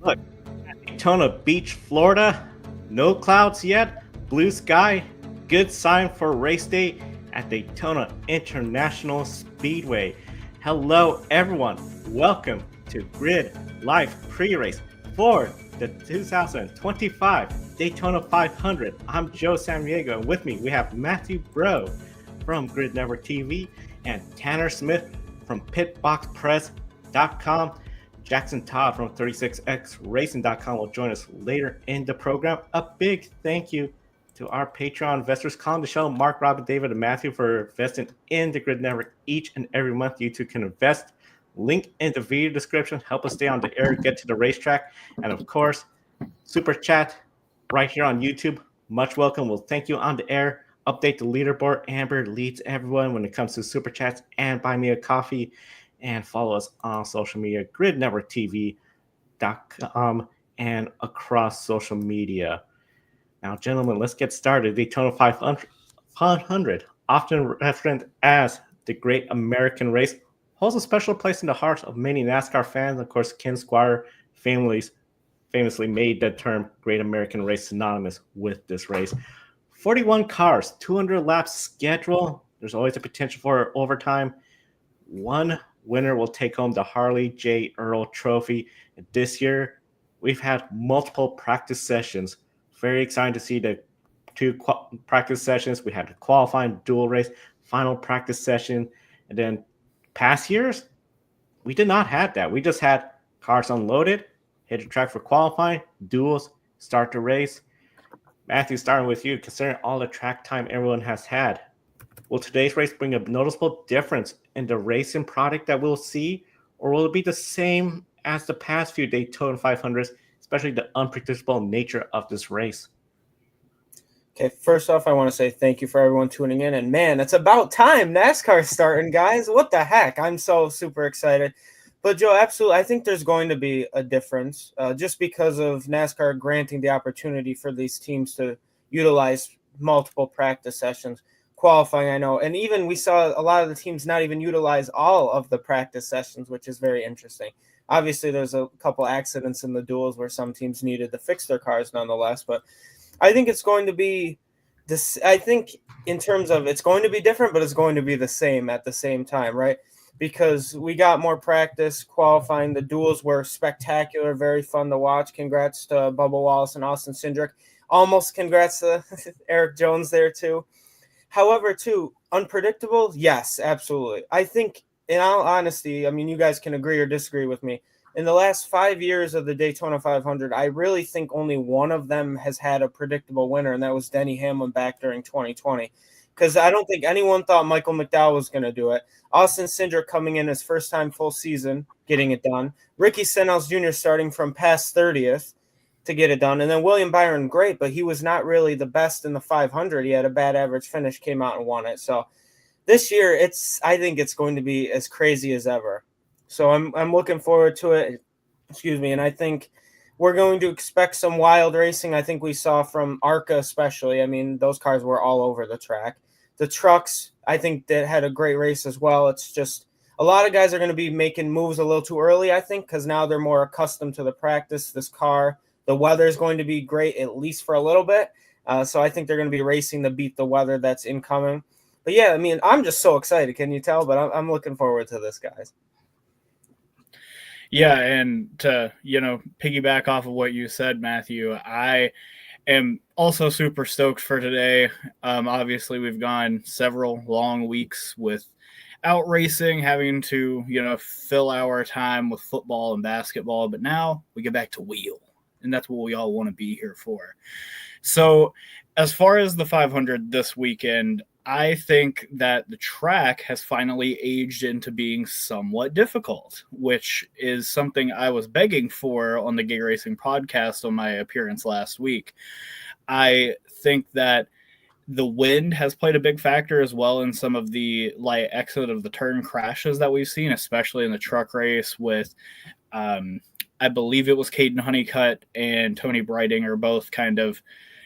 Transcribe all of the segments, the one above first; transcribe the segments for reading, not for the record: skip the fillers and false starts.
Look, at Daytona Beach, Florida, no clouds yet, blue sky, good sign for race day at Daytona International Speedway. Hello, everyone. Welcome to Grid Life Pre-Race for the 2025 Daytona 500. I'm Joe Samdiego, and with me we have Matthew Bro from Grid Network TV and Tanner Smith from PitBoxPress.com. Jackson Todd from 36xracing.com will join us later in the program. A big thank you to our Patreon investors calling the show, Mark, Robin, David, and Matthew, for investing in the Grid Network each and every month. You too can invest. Link in the video description. Help us stay on the air, get to the racetrack. And of course, Super Chat right here on YouTube. Much welcome. We'll thank you on the air. Update the leaderboard. Amber leads everyone when it comes to Super Chats and Buy Me a Coffee. And follow us on social media, gridnetworktv.com, and across social media. Now, gentlemen, let's get started. Daytona 500, often referenced as the Great American Race, holds a special place in the hearts of many NASCAR fans. Of course, Ken Squire famously made the term Great American Race synonymous with this race. 41 cars, 200 laps schedule. There's always a potential for overtime. One winner will take home the Harley J. Earl Trophy. And this year, we've had multiple practice sessions. Very excited to see the two practice sessions. We had a qualifying dual race, final practice session. And then past years, we did not have that. We just had cars unloaded, hit the track for qualifying, duels, start the race. Matthew, starting with you, considering all the track time everyone has had, will today's race bring a noticeable difference in the racing product that we'll see, or will it be the same as the past few Daytona 500s, especially the unpredictable nature of this race? Okay, first off, I want to say thank you for everyone tuning in. And man, it's about time NASCAR's starting, guys. What the heck? I'm so super excited. But Joe, absolutely, I think there's going to be a difference just because of NASCAR granting the opportunity for these teams to utilize multiple practice sessions. Qualifying, I know, and even we saw a lot of the teams not even utilize all of the practice sessions, which is very interesting. Obviously, there's a couple accidents in the duels where some teams needed to fix their cars nonetheless, but I think it's going to be this. I think in terms of it's going to be different, but it's going to be the same at the same time, right? Because we got more practice qualifying. The duels were spectacular, very fun to watch. Congrats to Bubba Wallace and Austin Cindric. Almost congrats to Eric Jones there too. However, too, unpredictable, yes, absolutely. I think, in all honesty, I mean, you guys can agree or disagree with me. In the last 5 years of the Daytona 500, I really think only one of them has had a predictable winner, and that was Denny Hamlin back during 2020. Because I don't think anyone thought Michael McDowell was going to do it. Austin Cindric coming in his first time full season, getting it done. Ricky Stenhouse Jr. starting from past 30th. To get it done. And then William Byron, great, but he was not really the best in the 500. He had a bad average finish, came out and won it. So this year, I think it's going to be as crazy as ever. So I'm looking forward to it. Excuse me. And I think we're going to expect some wild racing. I think we saw from ARCA especially. I mean, those cars were all over the track. The trucks, I think that had a great race as well. It's just a lot of guys are going to be making moves a little too early, I think, because now they're more accustomed to the practice, this car. The weather is going to be great, at least for a little bit. So I think they're going to be racing to beat the weather that's incoming. But yeah, I mean, I'm just so excited. Can you tell? But I'm looking forward to this, guys. Yeah, and to, piggyback off of what you said, Matthew, I am also super stoked for today. Obviously, we've gone several long weeks without racing, having to, fill our time with football and basketball. But now we get back to wheel. And that's what we all want to be here for. So as far as the 500 this weekend, I think that the track has finally aged into being somewhat difficult, which is something I was begging for on the Gay Racing podcast on my appearance last week. I think that the wind has played a big factor as well in some of the light exit of the turn crashes that we've seen, especially in the truck race with I believe it was Caden Honeycutt and Tony Brightinger both kind of,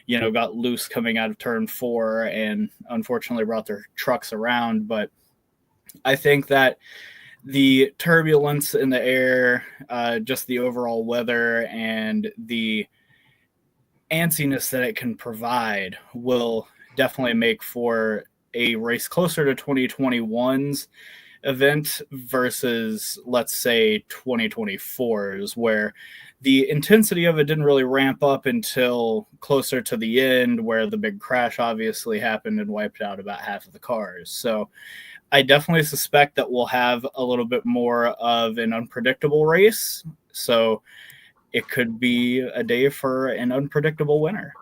got loose coming out of turn 4 and unfortunately brought their trucks around. But I think that the turbulence in the air, just the overall weather, and the antsiness that it can provide will definitely make for a race closer to 2021's event versus, let's say, 2024's, where the intensity of it didn't really ramp up until closer to the end, where the big crash obviously happened and wiped out about half of the cars. So I definitely suspect that we'll have a little bit more of an unpredictable race. So it could be a day for an unpredictable winner.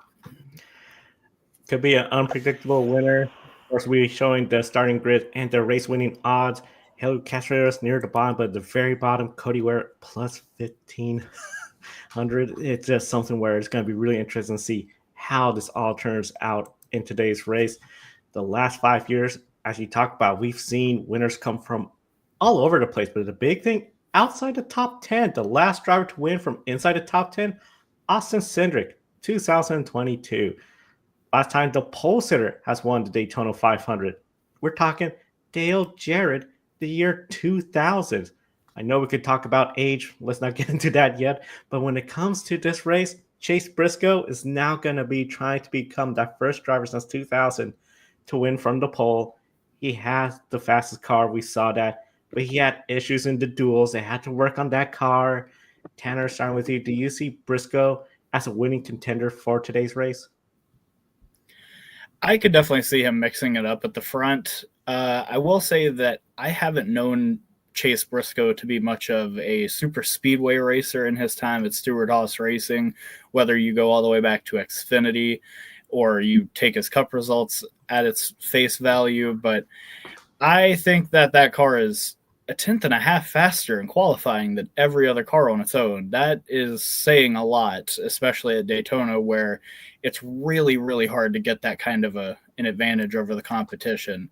Could be an unpredictable winner. Of course, we're showing the starting grid and the race winning odds. Helio Castreros near the bottom, but at the very bottom, Cody Ware plus 1,500. It's just something where it's going to be really interesting to see how this all turns out in today's race. The last 5 years, as you talked about, we've seen winners come from all over the place. But the big thing, outside the top 10, the last driver to win from inside the top 10, Austin Cindric, 2022. Last time the pole sitter has won the Daytona 500. We're talking Dale Jarrett, the year 2000. I know we could talk about age. Let's not get into that yet. But when it comes to this race, Chase Briscoe is now going to be trying to become that first driver since 2000 to win from the pole. He has the fastest car. We saw that. But he had issues in the duels. They had to work on that car. Tanner, starting with you. Do you see Briscoe as a winning contender for today's race? I could definitely see him mixing it up at the front. I will say that I haven't known Chase Briscoe to be much of a super speedway racer in his time at Stewart-Haas Racing, whether you go all the way back to Xfinity or you take his cup results at its face value. But I think that car is a tenth and a half faster in qualifying than every other car on its own. That is saying a lot, especially at Daytona, where it's really, really hard to get that kind of an advantage over the competition.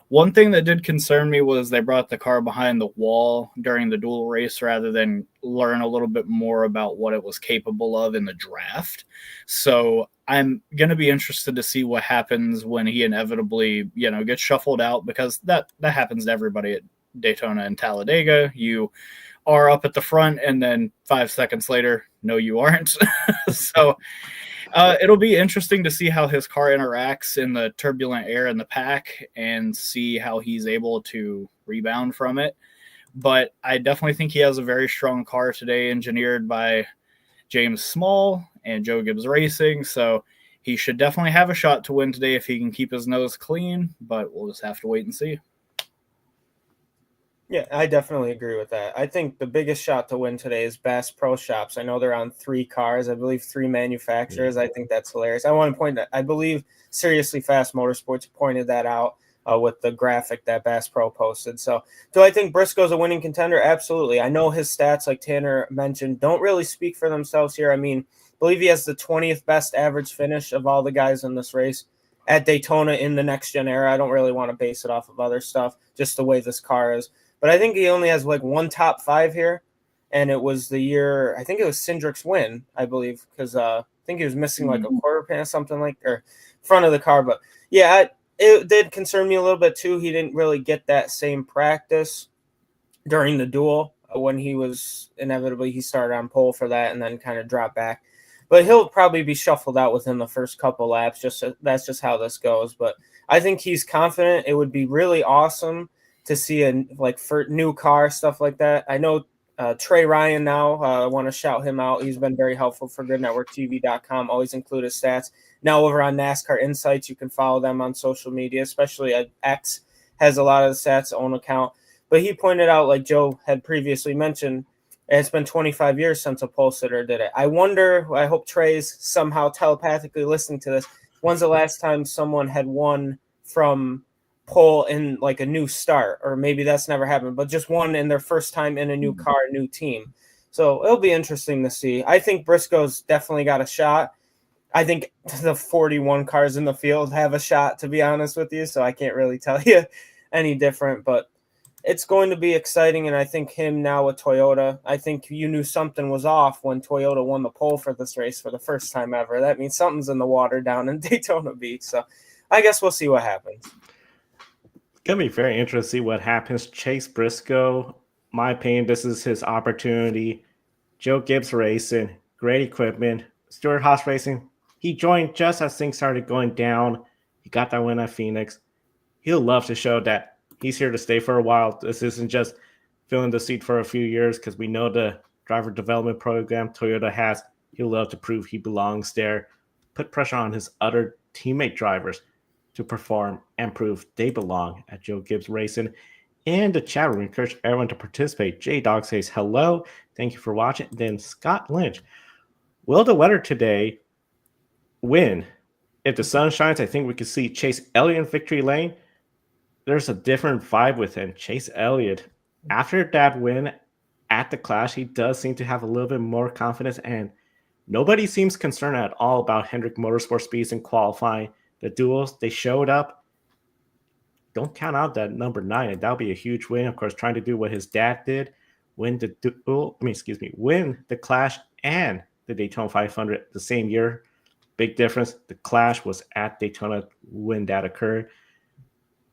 One thing that did concern me was they brought the car behind the wall during the dual race rather than learn a little bit more about what it was capable of in the draft. So I'm going to be interested to see what happens when he inevitably, gets shuffled out, because that happens to everybody at Daytona and Talladega. You are up at the front, and then 5 seconds later, no, you aren't. So it'll be interesting to see how his car interacts in the turbulent air in the pack and see how he's able to rebound from it. But I definitely think he has a very strong car today, engineered by James Small and Joe Gibbs Racing. So he should definitely have a shot to win today if he can keep his nose clean, but we'll just have to wait and see. Yeah, I definitely agree with that. I think the biggest shot to win today is Bass Pro Shops. I know they're on 3 cars, I believe 3 manufacturers. I think that's hilarious. I want to point that I believe Seriously Fast Motorsports pointed that out with the graphic that Bass Pro posted. So do I think Briscoe's a winning contender? Absolutely. I know his stats, like Tanner mentioned, don't really speak for themselves here. I mean, I believe he has the 20th best average finish of all the guys in this race at Daytona in the next gen era. I don't really want to base it off of other stuff, just the way this car is. But I think he only has like 1 top 5 here, and it was the year, I think it was Cindric's win, I believe, because I think he was missing like a quarter pan, something like, or front of the car. But yeah, it did concern me a little bit too. He didn't really get that same practice during the duel when he was inevitably, he started on pole for that and then kind of dropped back. But he'll probably be shuffled out within the first couple laps. That's just how this goes. But I think he's confident. It would be really awesome to see for new car, stuff like that. I know Trey Ryan now, I want to shout him out. He's been very helpful for GridNetworkTV.com, always include his stats. Now over on NASCAR Insights, you can follow them on social media, especially X has a lot of the stats, own account. But he pointed out, like Joe had previously mentioned, it's been 25 years since a pole sitter did it. I hope Trey's somehow telepathically listening to this. When's the last time someone had won from pole in like a new start? Or maybe that's never happened, but just won in their first time in a new car, new team. So it'll be interesting to see. I think Briscoe's definitely got a shot. I think the 41 cars in the field have a shot, to be honest with you. So I can't really tell you any different, but it's going to be exciting. And I think him now with Toyota, I think you knew something was off when Toyota won the pole for this race for the first time ever. That means something's in the water down in Daytona Beach. So I guess we'll see what happens. It's going to be very interesting to see what happens. Chase Briscoe, my opinion, this is his opportunity. Joe Gibbs Racing, great equipment. Stuart Haas Racing, he joined just as things started going down. He got that win at Phoenix. He'll love to show that he's here to stay for a while. This isn't just filling the seat for a few years because we know the driver development program Toyota has. He'll love to prove he belongs there, put pressure on his other teammate drivers to perform and prove they belong at Joe Gibbs Racing. In the chat room, encourage everyone to participate. J Dog says hello. Thank you for watching. Then Scott Lynch. Will the weather today win? If the sun shines, I think we could see Chase Elliott in victory lane. There's a different vibe with him. Chase Elliott, after that win at the Clash, he does seem to have a little bit more confidence, and nobody seems concerned at all about Hendrick Motorsport speeds in qualifying. The duels, they showed up. Don't count out that number 9, and that'll be a huge win. Of course, trying to do what his dad did, win the Clash and the Daytona 500 the same year. Big difference. The Clash was at Daytona when that occurred.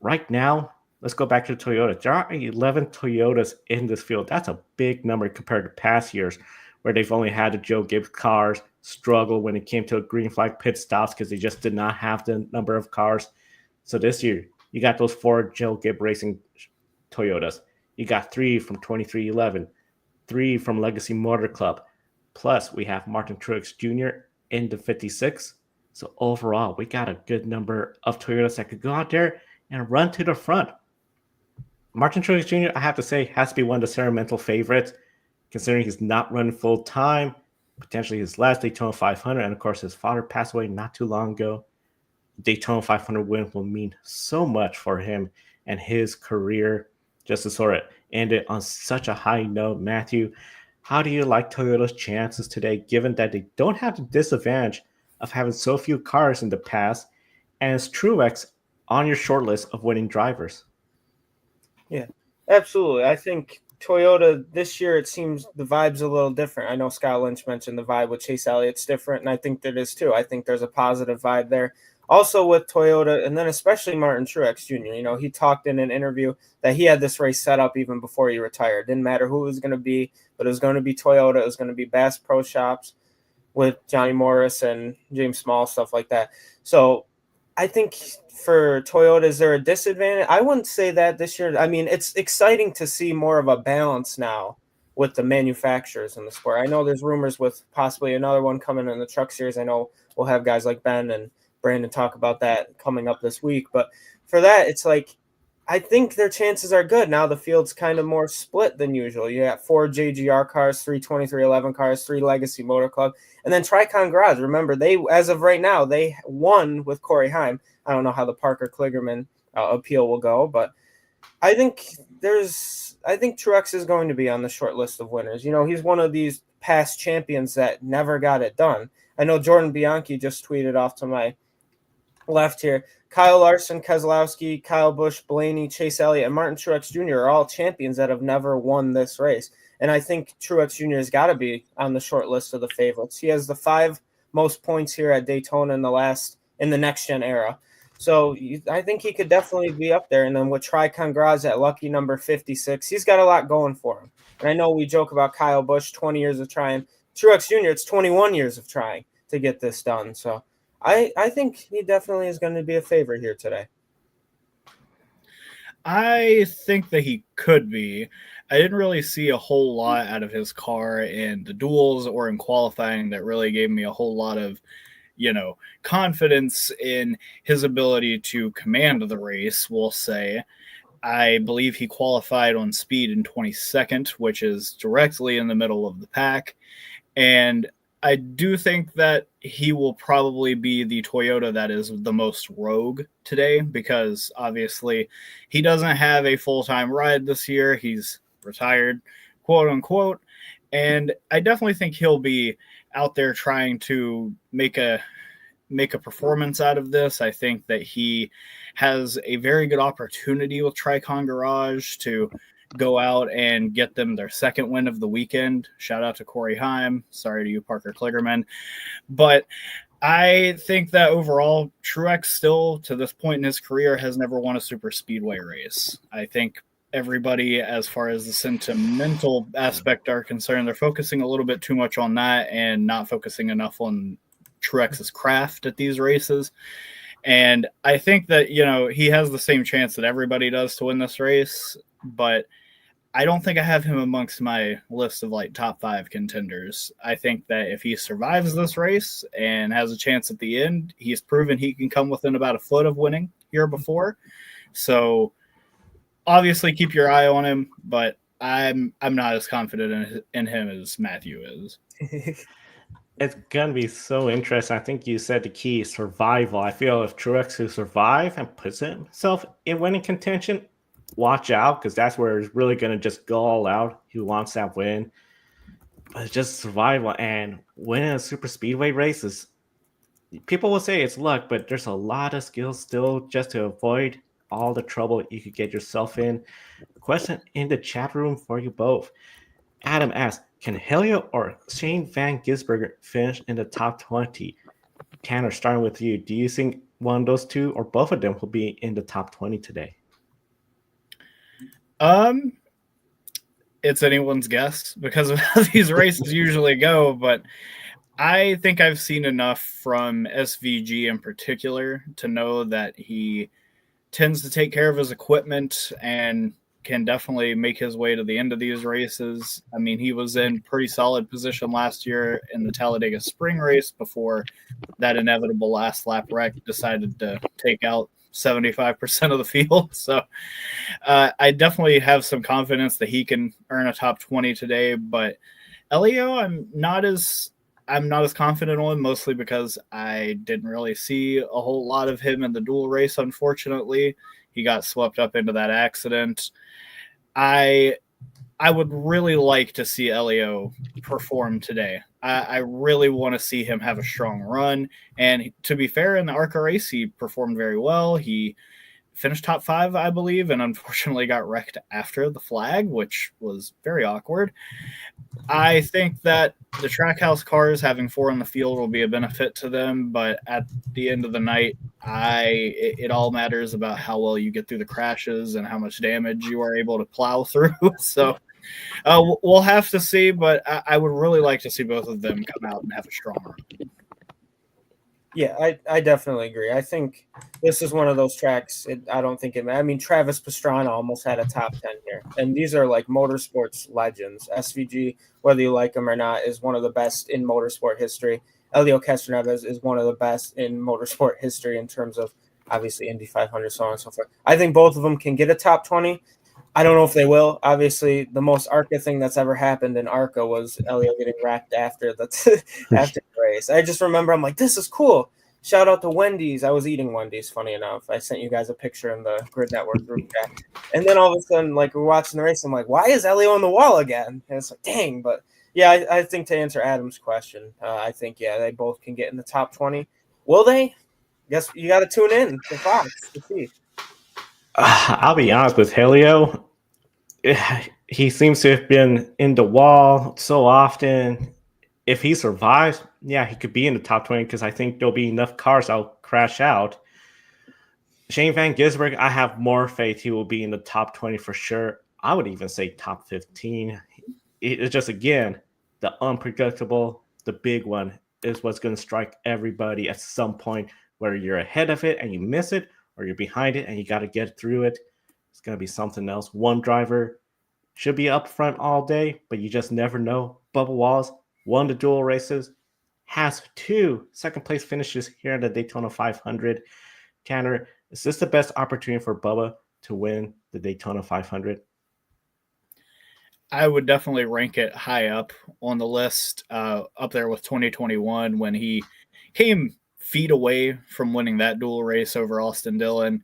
Right now, let's go back to Toyota. There are 11 Toyotas in this field. That's a big number compared to past years where they've only had the Joe Gibbs cars struggle when it came to green flag pit stops because they just did not have the number of cars. So this year, you got those 4 Joe Gibbs Racing Toyotas. You got 3 from 2311, 3 from Legacy Motor Club. Plus, we have Martin Truex Jr. in the 56. So overall, we got a good number of Toyotas that could go out there and run to the front. Martin Truex Jr., I have to say, has to be one of the sentimental favorites, considering he's not running full time, potentially his last Daytona 500, and of course, his father passed away not too long ago. Daytona 500 win will mean so much for him and his career. Just to sort of end it on such a high note, Matthew, how do you like Toyota's chances today, given that they don't have the disadvantage of having so few cars in the past, and is Truex on your short list of winning drivers? Yeah, absolutely. I think Toyota this year, it seems the vibe's a little different. I know Scott Lynch mentioned the vibe with Chase Elliott's different, and I think that is too. I think there's a positive vibe there. Also with Toyota, and then especially Martin Truex Jr. You know, he talked in an interview that he had this race set up even before he retired. Didn't matter who it was going to be, but it was going to be Toyota. It was going to be Bass Pro Shops with Johnny Morris and James Small, stuff like that. So I think for Toyota, is there a disadvantage? I wouldn't say that this year. I mean, it's exciting to see more of a balance now with the manufacturers in the sport. I know there's rumors with possibly another one coming in the truck series. I know we'll have guys like Ben and Brandon talk about that coming up this week. But for that, it's like, I think their chances are good. Now the field's kind of more split than usual. You got 4 JGR cars, 3 2311 cars, 3 Legacy Motor Club, and then Tricon Garage. Remember, they, as of right now, they won with Corey Heim. I don't know how the Parker Kligerman appeal will go, but I think Truex is going to be on the short list of winners. You know, he's one of these past champions that never got it done. I know Jordan Bianchi just tweeted off to my left here. Kyle Larson, Keselowski, Kyle Busch, Blaney, Chase Elliott, and Martin Truex Jr. are all champions that have never won this race. And I think Truex Jr. has got to be on the short list of the favorites. He has the 5 most points here at Daytona in the next gen era. So I think he could definitely be up there. And then with Tricon Garage at lucky number 56, he's got a lot going for him. And I know we joke about Kyle Busch, 20 years of trying. Truex Jr., it's 21 years of trying to get this done. So I think he definitely is going to be a favorite here today. I think that he could be. I didn't really see a whole lot out of his car in the duels or in qualifying that really gave me a whole lot of, confidence in his ability to command the race, we'll say. I believe he qualified on speed in 22nd, which is directly in the middle of the pack. And I do think that he will probably be the Toyota that is the most rogue today, because obviously he doesn't have a full-time ride this year. He's retired, quote unquote. And I definitely think he'll be out there trying to make a performance out of this. I think that he has a very good opportunity with Tricon Garage to go out and get them their second win of the weekend. Shout out to Corey Heim. Sorry to you, Parker Kligerman. But I think that overall, Truex still, to this point in his career, has never won a super speedway race. I think everybody as far as the sentimental aspect are concerned. They're focusing a little bit too much on that and not focusing enough on Truex's craft at these races. And I think that, he has the same chance that everybody does to win this race, but I don't think I have him amongst my list of like top 5 contenders. I think that if he survives this race and has a chance at the end, he's proven he can come within about a foot of winning here before. So obviously keep your eye on him, but I'm not as confident in him as Matthew is. It's gonna be so interesting. I think you said the key is survival. I feel if Truex could survive and puts himself in winning contention, watch out, because that's where he's really gonna just go all out. He wants that win, but it's just survival and winning a super speedway races. People will say it's luck, but there's a lot of skills still just to avoid all the trouble you could get yourself in. Question in the chat room for you both. Adam asks, can Helio or Shane Van Gisbergen finish in the top 20? Tanner, starting with you, do you think one of those two or both of them will be in the top 20 today? It's anyone's guess because of how these races usually go, but I think I've seen enough from SVG in particular to know that he tends to take care of his equipment and can definitely make his way to the end of these races. I mean, he was in pretty solid position last year in the Talladega Spring race before that inevitable last lap wreck decided to take out 75% of the field. So I definitely have some confidence that he can earn a top 20 today, but Helio, I'm not as confident on, mostly because I didn't really see a whole lot of him in the dual race. Unfortunately, he got swept up into that accident. I would really like to see Helio perform today. I really want to see him have a strong run. And to be fair, in the ARCA race, he performed very well. He finished top 5, I believe, and unfortunately got wrecked after the flag, which was very awkward. I think that the Trackhouse cars having 4 on the field will be a benefit to them, but at the end of the night, it all matters about how well you get through the crashes and how much damage you are able to plow through. So we'll have to see, but I would really like to see both of them come out and have a strong run. Yeah, I definitely agree. I think this is one of those tracks. I don't think it. I mean, Travis Pastrana almost had a top 10 here, and these are like motorsports legends. SVG, whether you like him or not, is one of the best in motorsport history. Helio Castroneves is one of the best in motorsport history in terms of obviously Indy 500, so on and so forth. I think both of them can get a top 20. I don't know if they will. Obviously, the most ARCA thing that's ever happened in ARCA was Helio getting wrecked after the race. I just remember I'm like, this is cool. Shout out to Wendy's. I was eating Wendy's, funny enough. I sent you guys a picture in the Grid Network group chat. And then all of a sudden, like, we're watching the race. I'm like, why is Helio on the wall again? And it's like, dang. But, yeah, I think to answer Adam's question, I think, yeah, they both can get in the top 20. Will they? Guess you got to tune in to Fox to see. I'll be honest with Helio. He seems to have been in the wall so often. If he survives, yeah, he could be in the top 20 because I think there'll be enough cars that'll crash out. Shane Van Gisbergen, I have more faith he will be in the top 20 for sure. I would even say top 15. It's just, again, the unpredictable, the big one is what's going to strike everybody at some point, whether you're ahead of it and you miss it or you're behind it and you got to get through it. It's going to be something else. One driver should be up front all day, but you just never know. Bubba Wallace won the dual races, has 2 second-place finishes here in the Daytona 500. Tanner, is this the best opportunity for Bubba to win the Daytona 500? I would definitely rank it high up on the list, up there with 2021 when he came feet away from winning that dual race over Austin Dillon,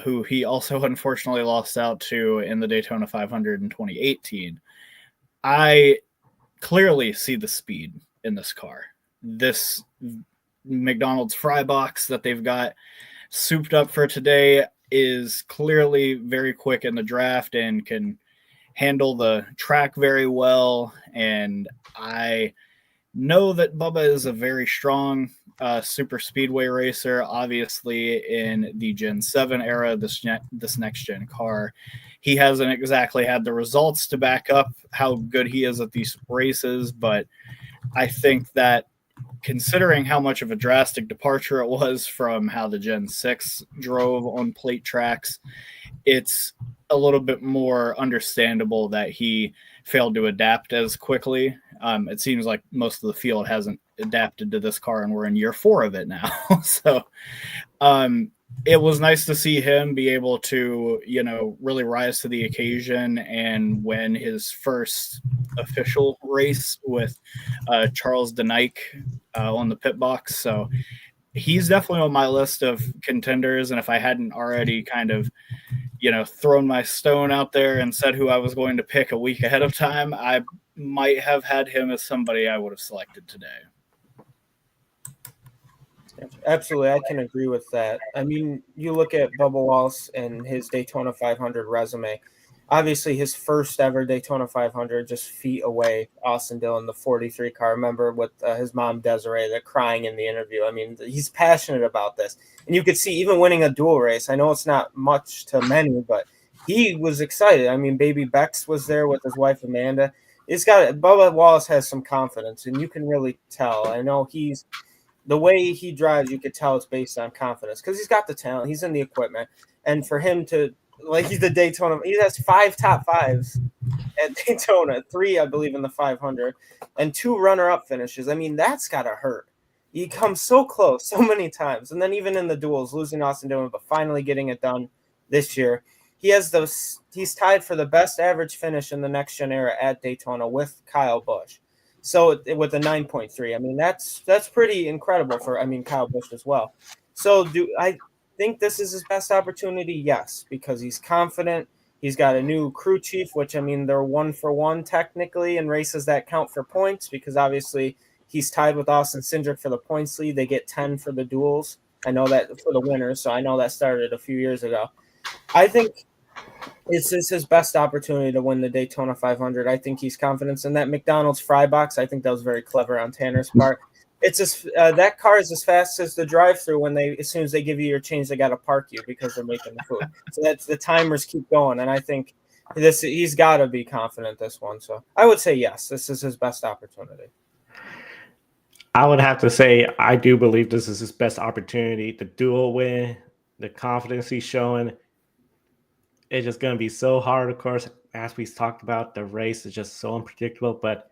who he also unfortunately lost out to in the Daytona 500 in 2018. I clearly see the speed in this car. This McDonald's fry box that they've got souped up for today is clearly very quick in the draft and can handle the track very well. And I know that Bubba is a very strong super speedway racer. Obviously, in the Gen 7 era, this next gen car, he hasn't exactly had the results to back up how good he is at these races. But I think that considering how much of a drastic departure it was from how the Gen 6 drove on plate tracks, it's a little bit more understandable that he failed to adapt as quickly. It seems like most of the field hasn't adapted to this car, and we're in year 4 of it now. So it was nice to see him be able to, really rise to the occasion and win his first official race with Charles Denique on the pit box. So he's definitely on my list of contenders. And if I hadn't already kind of, thrown my stone out there and said who I was going to pick a week ahead of time, I might have had him as somebody I would have selected today. Absolutely, I can agree with that. I mean, you look at Bubba Wallace and his Daytona 500 resume. Obviously, his first ever Daytona 500, just feet away, Austin Dillon, the 43 car. Remember with his mom, Desiree, they're crying in the interview. I mean, he's passionate about this. And you could see even winning a dual race. I know it's not much to many, but he was excited. I mean, baby Bex was there with his wife, Amanda. Bubba Wallace has some confidence, and you can really tell. I know the way he drives, you could tell it's based on confidence because he's got the talent. He's in the equipment. And for him to, he's the Daytona, he has 5 top 5s at Daytona, 3, I believe, in the 500, and 2 runner-up finishes. I mean, that's got to hurt. He comes so close so many times. And then even in the duels, losing Austin Dillon, but finally getting it done this year. He's tied for the best average finish in the next gen era at Daytona with Kyle Busch. So with a 9.3, I mean, that's pretty incredible for, Kyle Busch as well. So do I think this is his best opportunity? Yes, because he's confident. He's got a new crew chief, which, I mean, they're 1-for-1 technically in races that count for points because obviously he's tied with Austin Cindric for the points lead. They get 10 for the duels. I know that for the winners, so I know that started a few years ago. I think this is his best opportunity to win the Daytona 500. I think he's confident in that McDonald's fry box. I think that was very clever on Tanner's part. It's that car is as fast as the drive-through as soon as they give you your change, they got to park you because they're making the food. So that's the timers keep going, and I think he's got to be confident this one. So I would say yes, this is his best opportunity. I would have to say I do believe this is his best opportunity. The dual win, the confidence he's showing. It's just going to be so hard, of course, as we talked about. The race is just so unpredictable. But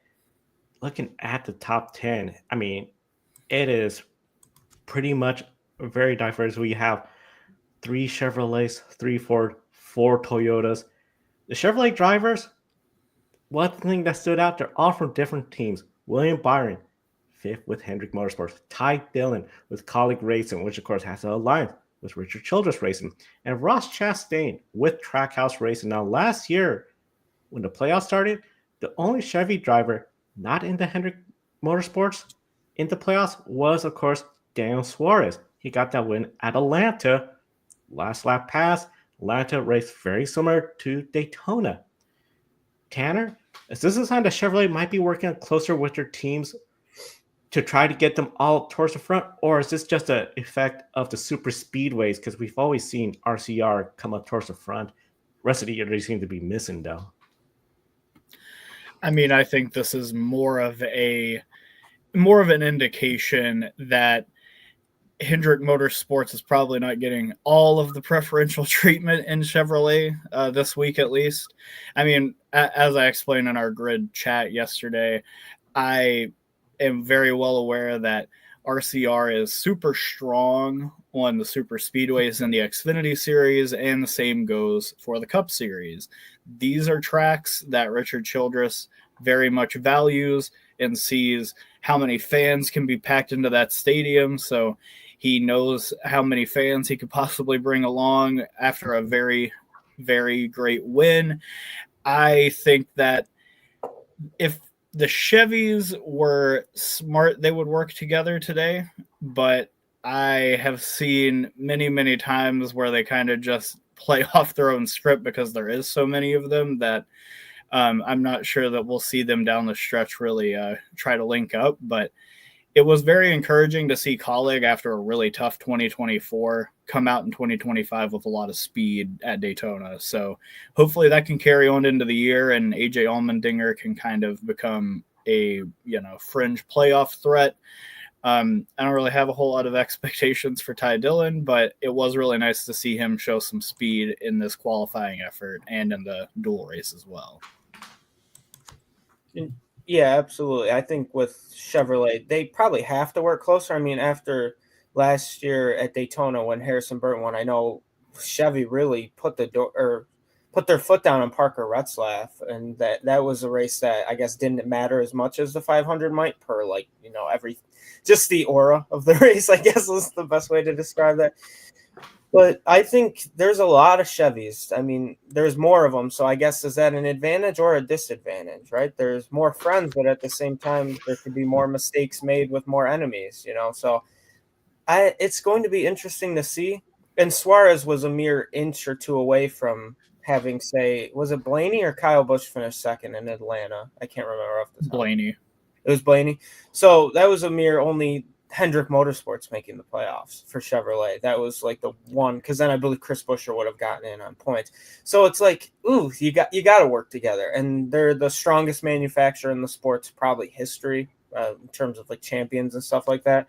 looking at the top 10, I mean, it is pretty much very diverse. We have 3 Chevrolets, 3 Ford, 4 Toyotas. The Chevrolet drivers, one thing that stood out, they're all from different teams. William Byron, 5th with Hendrick Motorsports. Ty Dillon with Colleague Racing, which of course has an alliance with Richard Childress Racing, and Ross Chastain with Trackhouse Racing. Now, last year, when the playoffs started, the only Chevy driver not in the Hendrick Motorsports in the playoffs was, of course, Daniel Suarez. He got that win at Atlanta. Last lap pass. Atlanta raced very similar to Daytona. Tanner, is this a sign that Chevrolet might be working closer with their teams to try to get them all towards the front, or is this just an effect of the super speedways? Because we've always seen RCR come up towards the front. The rest of the year, they seem to be missing, though. I mean, I think this is more of an indication that Hendrick Motorsports is probably not getting all of the preferential treatment in Chevrolet this week, at least. I mean, as I explained in our grid chat yesterday, I am very well aware that RCR is super strong on the super speedways in the Xfinity series, and the same goes for the Cup series. These are tracks that Richard Childress very much values and sees how many fans can be packed into that stadium. So he knows how many fans he could possibly bring along after a very, very great win. I think that if the Chevys were smart, they would work together today, but I have seen many, many times where they kind of just play off their own script because there is so many of them that I'm not sure that we'll see them down the stretch really try to link up, but it was very encouraging to see Colleague after a really tough 2024 come out in 2025 with a lot of speed at Daytona. So hopefully that can carry on into the year, and AJ Allmendinger can kind of become a fringe playoff threat. I don't really have a whole lot of expectations for Ty Dillon, but it was really nice to see him show some speed in this qualifying effort and in the dual race as well. Yeah, absolutely. I think with Chevrolet, they probably have to work closer. I mean, after last year at Daytona when Harrison Burton won, I know Chevy really put their foot down on Parker Retzlaff, and that was a race that I guess didn't matter as much as the 500 might per just the aura of the race, I guess is the best way to describe that. But I think there's a lot of Chevys. I mean, there's more of them. So I guess, is that an advantage or a disadvantage, right? There's more friends, but at the same time, there could be more mistakes made with more enemies, So it's going to be interesting to see. And Suarez was a mere inch or two away from having, was it Blaney or Kyle Busch finished second in Atlanta? I can't remember off the top. Blaney. It was Blaney. So that was a mere only Hendrick Motorsports making the playoffs for Chevrolet. That was like the one, because then I believe Chris Buescher would have gotten in on points. So it's like, you got to work together, and they're the strongest manufacturer in the sport's probably history in terms of like champions and stuff like that.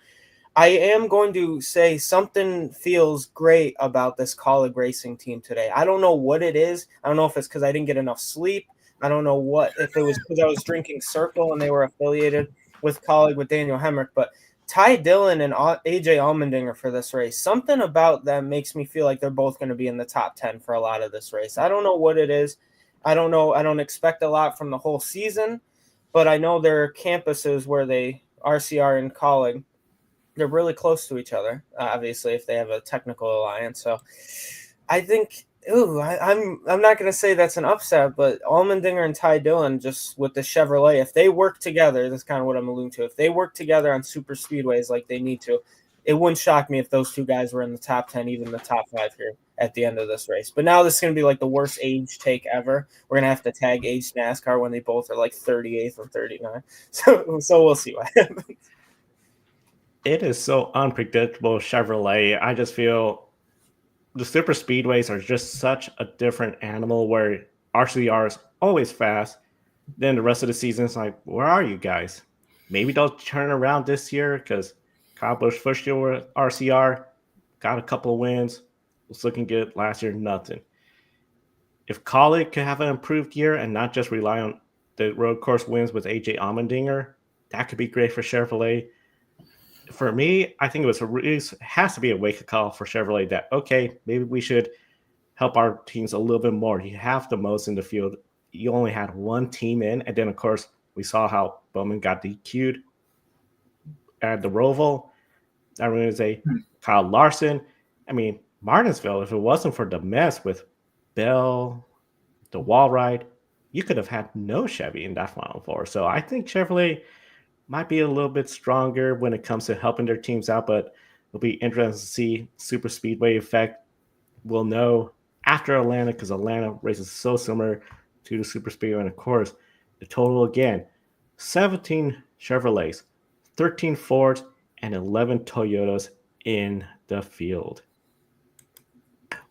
I am going to say something feels great about this Colleague Racing team today. I don't know what it is. I don't know if it's because I didn't get enough sleep. I don't know if it was because I was drinking Circle and they were affiliated with Colleague with Daniel Hemrick, but Ty Dillon and AJ Allmendinger for this race, something about them makes me feel like they're both going to be in the top 10 for a lot of this race. I don't know what it is. I don't know. I don't expect a lot from the whole season, but I know there are campuses where RCR and Colleague, they're really close to each other, obviously, if they have a technical alliance. So I think, I'm not going to say that's an upset, but Allmendinger and Ty Dillon, just with the Chevrolet, if they work together, that's kind of what I'm alluding to. If they work together on super speedways like they need to, it wouldn't shock me if those two guys were in the top 10, even the top 5 here at the end of this race. But now this is going to be like the worst age take ever. We're going to have to tag age NASCAR when they both are like 38th and 39. So we'll see what happens. It is so unpredictable, Chevrolet. I just feel the super speedways are just such a different animal, where RCR is always fast. Then the rest of the season is like, where are you guys? Maybe they'll turn around this year, because Kyle Busch first year with RCR got a couple of wins. Was looking good. Last year, nothing. If Colleague could have an improved year and not just rely on the road course wins with AJ Allmendinger, that could be great for Chevrolet. For me, I think it has to be a wake-up call for Chevrolet that, okay, maybe we should help our teams a little bit more. You have the most in the field. You only had one team in, and then, of course, we saw how Bowman got DQ'd at the Roval. I was going to say Kyle Larson. I mean, Martinsville, if it wasn't for the mess with Bell, the wall ride, you could have had no Chevy in that Final Four. So I think Chevrolet might be a little bit stronger when it comes to helping their teams out, but it'll be interesting to see super speedway effect. We'll know after Atlanta, because Atlanta races so similar to the super speedway. And of course, the total again, 17 Chevrolets, 13 Fords, and 11 Toyotas in the field.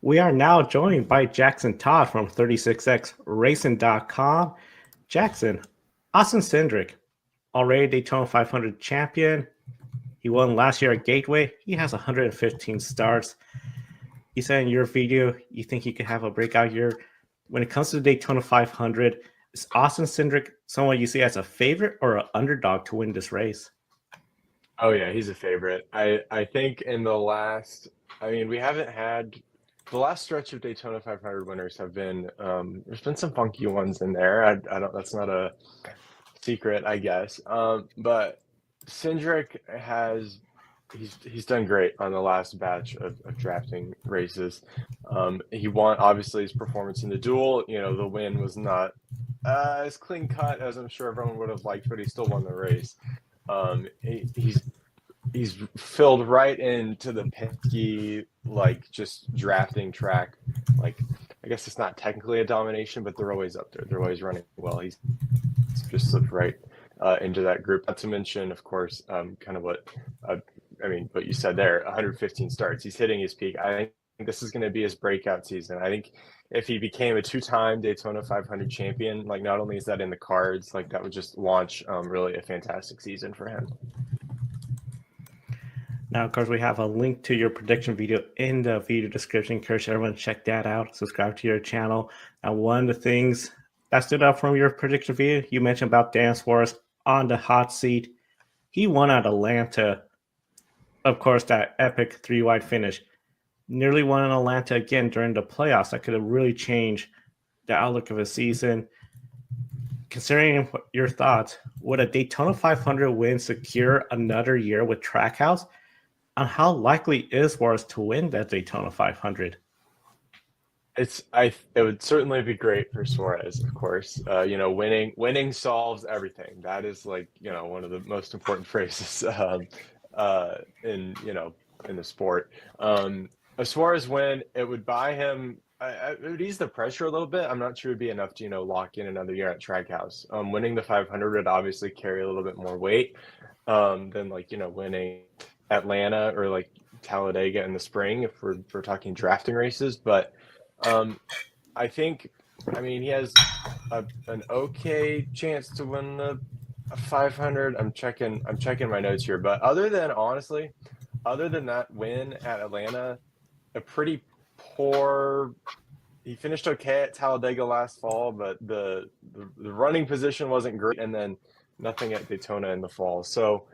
We are now joined by Jackson Todd from 36xracing.com. Jackson, Austin Cindric, already Daytona 500 champion. He won last year at Gateway. He has 115 starts. You said in your video you think he could have a breakout year. When it comes to the Daytona 500, is Austin Cindric someone you see as a favorite or an underdog to win this race? Oh, yeah, he's a favorite. I think in the last – we haven't had – the last stretch of Daytona 500 winners have been there's been some funky ones in there. I don't – that's not a – secret, I guess. But Cindric he's done great on the last batch of drafting races. He won, obviously, his performance in the duel. The win was not as clean cut as I'm sure everyone would have liked, but he still won the race. He's filled right into the Penske, just drafting track. I guess it's not technically a domination, but they're always up there. They're always running well. He's just slipped right into that group. Not to mention, of course, kind of what what you said there, 115 starts. He's hitting his peak. I think this is going to be his breakout season. I think if he became a 2-time Daytona 500 champion, like not only is that in the cards, like that would just launch really a fantastic season for him. Now, of course, we have a link to your prediction video in the video description. Encourage everyone to check that out. Subscribe to your channel. Now, one of the things that stood out from your prediction video, you mentioned about Dan Suarez on the hot seat. He won at Atlanta. Of course, that epic 3-wide finish. Nearly won in Atlanta again during the playoffs. That could have really changed the outlook of his season. Considering your thoughts, would a Daytona 500 win secure another year with Trackhouse? And how likely is Suarez to win that Daytona 500? It would certainly be great for Suarez, of course. Winning solves everything. That is one of the most important phrases in the sport. A Suarez win, it would buy him. It would ease the pressure a little bit. I'm not sure it'd be enough to lock in another year at Trackhouse. Winning the 500 would obviously carry a little bit more weight than winning Atlanta or Talladega in the spring if we're talking drafting races. But I think he has an okay chance to win the 500. I'm checking my notes here, but other than that win at Atlanta, a pretty poor. He finished okay at Talladega last fall, but the running position wasn't great, and then nothing at Daytona in the fall. So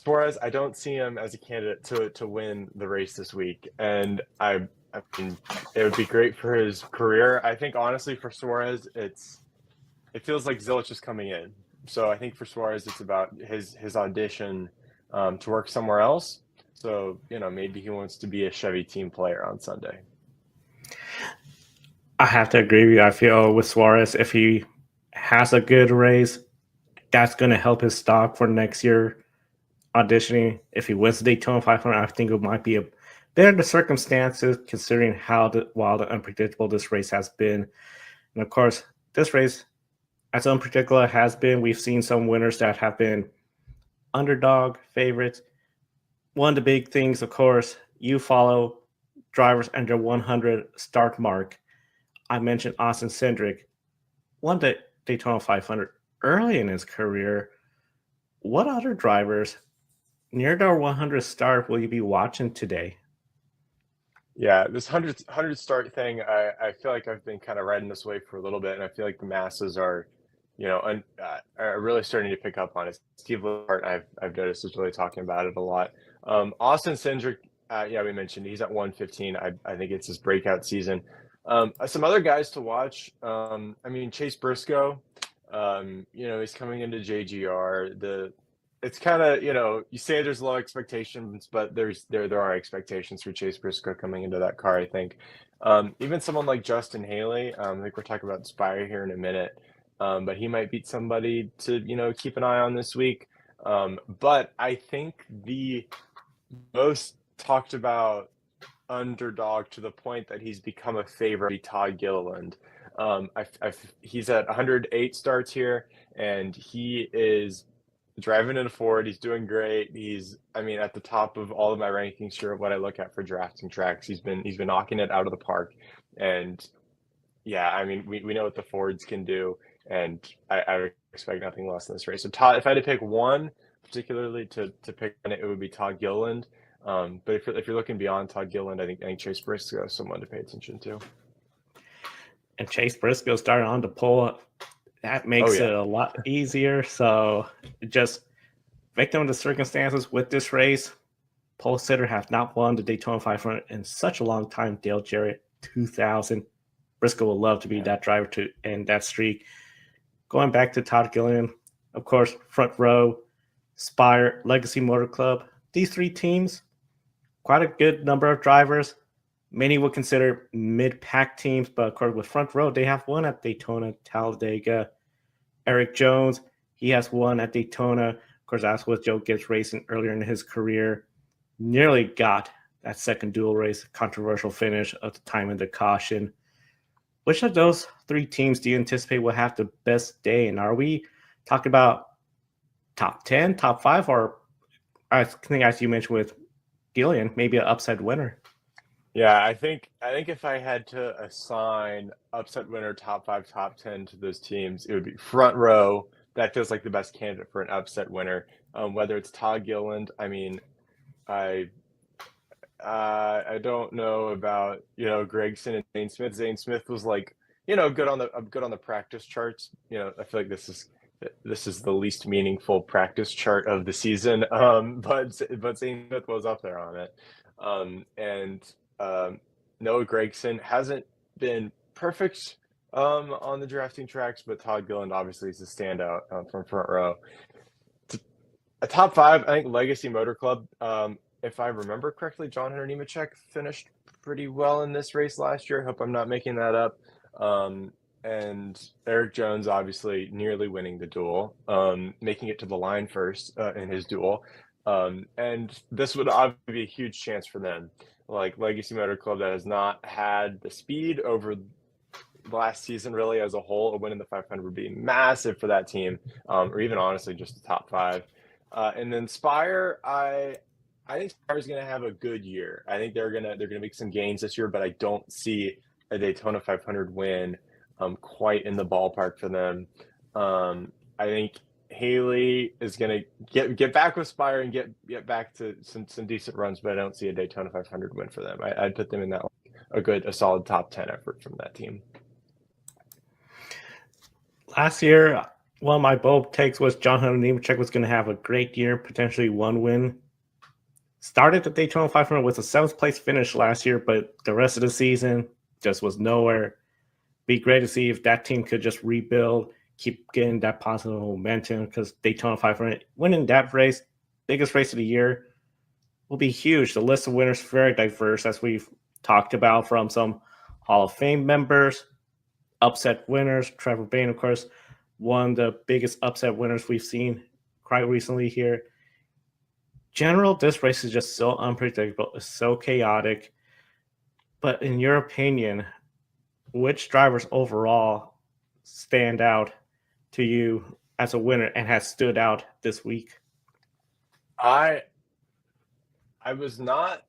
Suarez, I don't see him as a candidate to win the race this week, and I mean, it would be great for his career. I think honestly for Suarez, it feels like Zilch is coming in. So I think for Suarez, it's about his audition to work somewhere else. So maybe he wants to be a Chevy team player on Sunday. I have to agree with you. I feel with Suarez, if he has a good race, that's going to help his stock for next year auditioning. If he wins the Daytona 500, I think it might be there are the circumstances considering how wild and unpredictable this race has been. And of course, this race, as unpredictable as it has been, we've seen some winners that have been underdog favorites. One of the big things, of course, you follow drivers under 100 start mark. I mentioned Austin Cindric won the Daytona 500 early in his career. What other drivers near their 100 start will you be watching today? Yeah, this 100 start thing, I feel like I've been kind of riding this wave for a little bit, and I feel like the masses are, are really starting to pick up on it. Steve Lehart, I've noticed, is really talking about it a lot. Austin Cindric, we mentioned he's at 115. I think it's his breakout season. Some other guys to watch. Chase Briscoe. He's coming into JGR. It's kind of you say there's low expectations, but there are expectations for Chase Briscoe coming into that car. I think even someone like Justin Haley. I think we're talking about Spire here in a minute, but he might beat somebody to keep an eye on this week. But I think the most talked about underdog to the point that he's become a favorite, Todd Gilliland. He's at 108 starts here, and he is driving in a Ford. He's doing great. He's at the top of all of my rankings here of what I look at for drafting tracks. He's been knocking it out of the park, and we know what the Fords can do, and I expect nothing less in this race. So Todd, if I had to pick one particularly to pick, it would be Todd Gilliland. But if you're looking beyond Todd Gilliland, I think Chase Briscoe is someone to pay attention to. And Chase Briscoe started on the pole. That makes it a lot easier. So just victim of the circumstances with this race, pole sitter have not won the Daytona 500 in such a long time. Dale Jarrett, 2000. Briscoe will love to be that driver to end that streak. Going back to Todd Gilliland, of course, Front Row, Spire, Legacy Motor Club. These three teams, quite a good number of drivers. Many would consider mid-pack teams, but of course with Front Row, they have won at Daytona, Talladega. Eric Jones, he has won at Daytona. Of course, that's what Joe Gibbs racing earlier in his career. Nearly got that second dual race, controversial finish of the time in the caution. which of those three teams do you anticipate will have the best day? And are we talking about top 10, top 5, or I think as you mentioned with Gillian, maybe an upset winner? Yeah, I think if I had to assign upset winner, top 5, top 10 to those teams, it would be front row. That feels like the best candidate for an upset winner. Whether it's Todd Gilliland, I mean, I don't know about Gregson and Zane Smith. Zane Smith was like good on the practice charts. I feel like this is the least meaningful practice chart of the season. But Zane Smith was up there on it. And Noah Gregson hasn't been perfect on the drafting tracks, but Todd Gilliland obviously is a standout from front row. A top 5, I think Legacy Motor Club. If I remember correctly, John Hunter Nemechek finished pretty well in this race last year. I hope I'm not making that up. And Eric Jones obviously nearly winning the duel, making it to the line first in his duel. And this would obviously be a huge chance for them. Like Legacy Motor Club that has not had the speed over the last season really as a whole. A win in the 500 would be massive for that team, or even honestly just the top 5. And then Spire, I think Spire's going to have a good year. I think they're gonna make some gains this year, but I don't see a Daytona 500 win quite in the ballpark for them. I think Haley is going to get back with Spire and get back to some decent runs, but I don't see a Daytona 500 win for them. I'd put them in that a solid top 10 effort from that team. Last year, one of my bold takes was John Hunter Nemechek was going to have a great year, potentially one win. Started the Daytona 500 with a 7th place finish last year, but the rest of the season just was nowhere. Be great to see if that team could just rebuild, keep getting that positive momentum, because Daytona 500, winning that race, biggest race of the year, will be huge. The list of winners is very diverse, as we've talked about, from some Hall of Fame members, upset winners. Trevor Bayne, of course, one of the biggest upset winners we've seen quite recently here. General, this race is just so unpredictable. It's so chaotic. But in your opinion, which drivers overall stand out to you as a winner and has stood out this week? I was not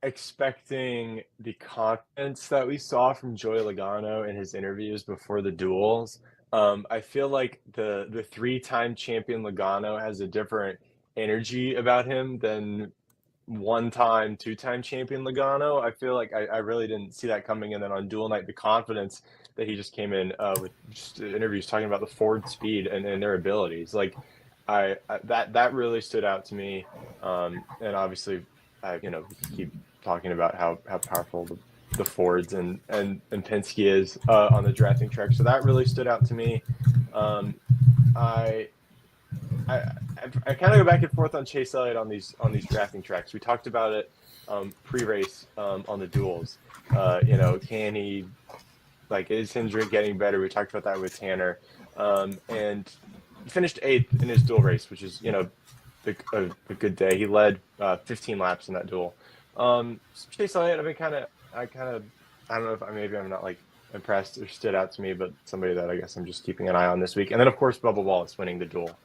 expecting the confidence that we saw from Joey Logano in his interviews before the duels. I feel like the 3-time champion Logano has a different energy about him than 1-time, 2-time champion Logano. I feel like I really didn't see that coming. And then on duel night, the confidence that he just came in with just interviews talking about the Ford speed and their abilities. Like that really stood out to me. And obviously, keep talking about how powerful the Fords and Penske is on the drafting track. So that really stood out to me. I kind of go back and forth on Chase Elliott on these drafting tracks. We talked about it pre-race on the duels. Can he, is Hendrick getting better? We talked about that with Tanner, and finished 8th in his duel race, which is a good day. He led 15 laps in that duel. Chase Elliott, I don't know if maybe I'm not impressed or stood out to me, but somebody that I guess I'm just keeping an eye on this week. And then of course Bubba Wallace winning the duel.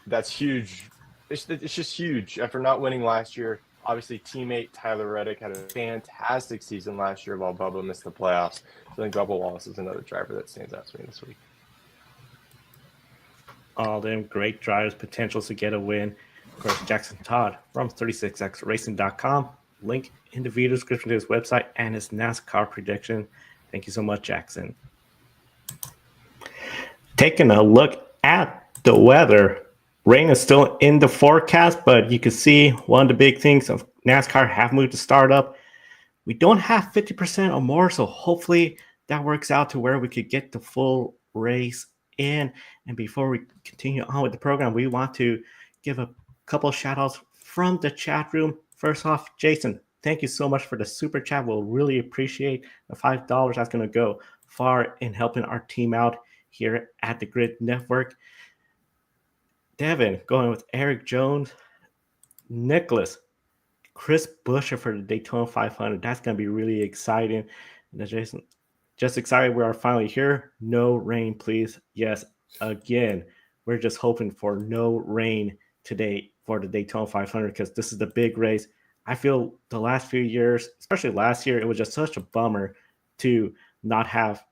That's huge. It's just huge after not winning last year. Obviously, teammate Tyler Reddick had a fantastic season last year while Bubba missed the playoffs. So I think Bubba Wallace is another driver that stands out to me this week. All them great drivers, potentials to get a win. Of course, Jackson Todd from 36xracing.com. Link in the video description to his website and his NASCAR prediction. Thank you so much, Jackson. Taking a look at the weather. Rain is still in the forecast, but you can see one of the big things of NASCAR have moved to startup. We don't have 50% or more, so hopefully that works out to where we could get the full race in. And before we continue on with the program, we want to give a couple of shout outs from the chat room. First off, Jason, thank you so much for the super chat. We'll really appreciate the $5. That's going to go far in helping our team out here at the Grid Network. Devin going with Eric Jones. Nicholas, Chris Buescher for the Daytona 500. That's going to be really exciting. And Jason, Just excited we are finally here. No rain, please. Yes, again, we're just hoping for no rain today for the Daytona 500 because this is the big race. I feel the last few years, especially last year, it was just such a bummer to not have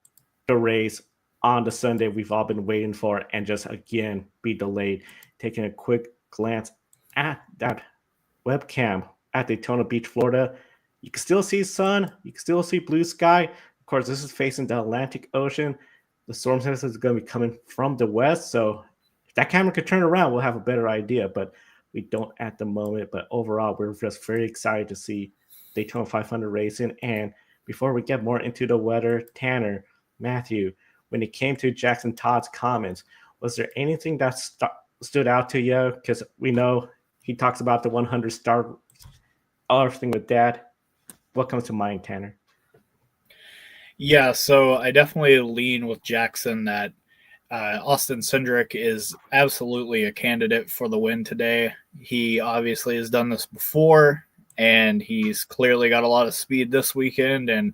the race on the Sunday we've all been waiting for and just again be delayed. Taking a quick glance at that webcam at Daytona Beach, Florida, you can still see sun, you can still see blue sky. Of course, this is facing the Atlantic Ocean. The storm center is going to be coming from the west, so if that camera could turn around, we'll have a better idea, but we don't at the moment. But overall, we're just very excited to see Daytona 500 racing. And before we get more into the weather, Tanner, Matthew, when it came to Jackson Todd's comments, was there anything that stood out to you? Because we know he talks about the 100 star, everything with that. What comes to mind, Tanner? Yeah, so I definitely lean with Jackson that Austin Cindric is absolutely a candidate for the win today. He obviously has done this before, and he's clearly got a lot of speed this weekend and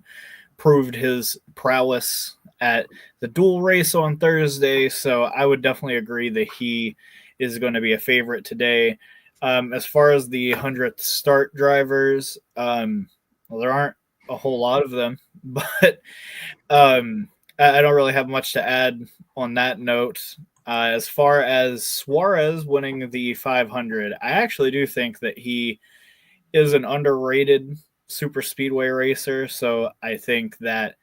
proved his prowess at the dual race on Thursday. So I would definitely agree that he is going to be a favorite today. As far as the 100th start drivers, well, there aren't a whole lot of them, but I don't really have much to add on that note. As far as Suarez winning the 500, I actually do think that he is an underrated super speedway racer. So I think that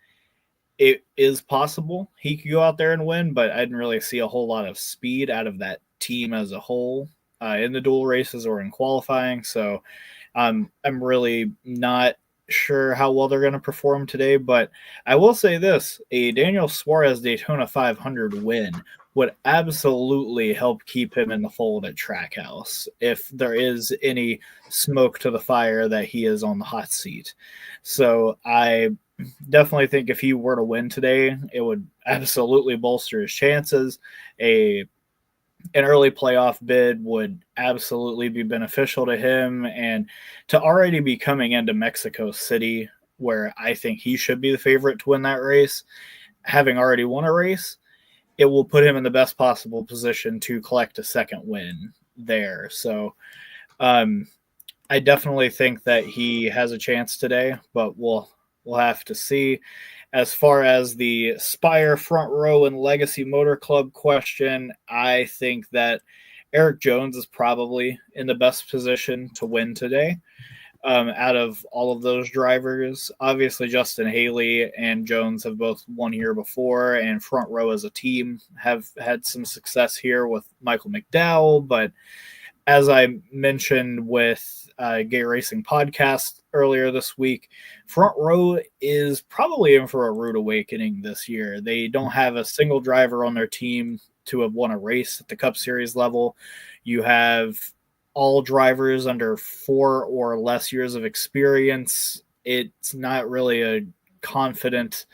it is possible he could go out there and win, but I didn't really see a whole lot of speed out of that team as a whole in the dual races or in qualifying. So I'm really not sure how well they're going to perform today, but I will say this: a Daniel Suarez Daytona 500 win would absolutely help keep him in the fold at Trackhouse if there is any smoke to the fire that he is on the hot seat. So I definitely think if he were to win today, it would absolutely bolster his chances. An early playoff bid would absolutely be beneficial to him, and to already be coming into Mexico City, where I think he should be the favorite to win that race, having already won a race, it will put him in the best possible position to collect a second win there. So I definitely think that he has a chance today, but we'll have to see. As far as the Spire Front Row and Legacy Motor Club question, I think that Eric Jones is probably in the best position to win today out of all of those drivers. Obviously, Justin Haley and Jones have both won here before, and Front Row as a team have had some success here with Michael McDowell. But as I mentioned with Gay Racing Podcast earlier this week, Front Row is probably in for a rude awakening this year. They don't have a single driver on their team to have won a race at the Cup Series level. You have all drivers under 4 or less years of experience. It's not really a confident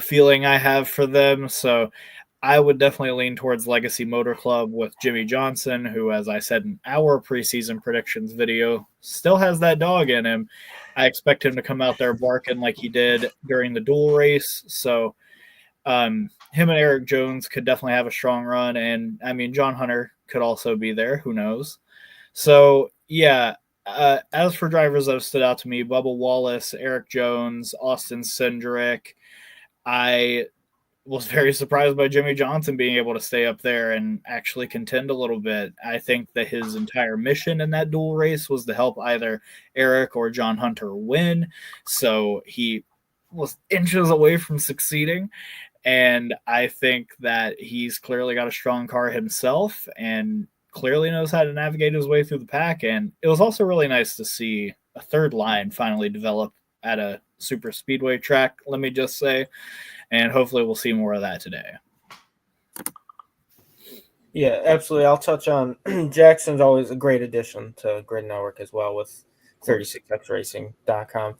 feeling I have for them. So I would definitely lean towards Legacy Motor Club with Jimmy Johnson, who, as I said in our preseason predictions video, still has that dog in him. I expect him to come out there barking like he did during the dual race. So him and Eric Jones could definitely have a strong run. And, I mean, John Hunter could also be there. Who knows? So, yeah, as for drivers that have stood out to me, Bubba Wallace, Eric Jones, Austin Cindric, I was very surprised by Jimmy Johnson being able to stay up there and actually contend a little bit. I think that his entire mission in that dual race was to help either Eric or John Hunter win. So he was inches away from succeeding. And I think that he's clearly got a strong car himself and clearly knows how to navigate his way through the pack. And it was also really nice to see a third line finally develop at a super speedway track, let me just say. And hopefully we'll see more of that today. Yeah, absolutely. I'll touch on Jackson's always a great addition to Grid Network as well with 36xracing.com.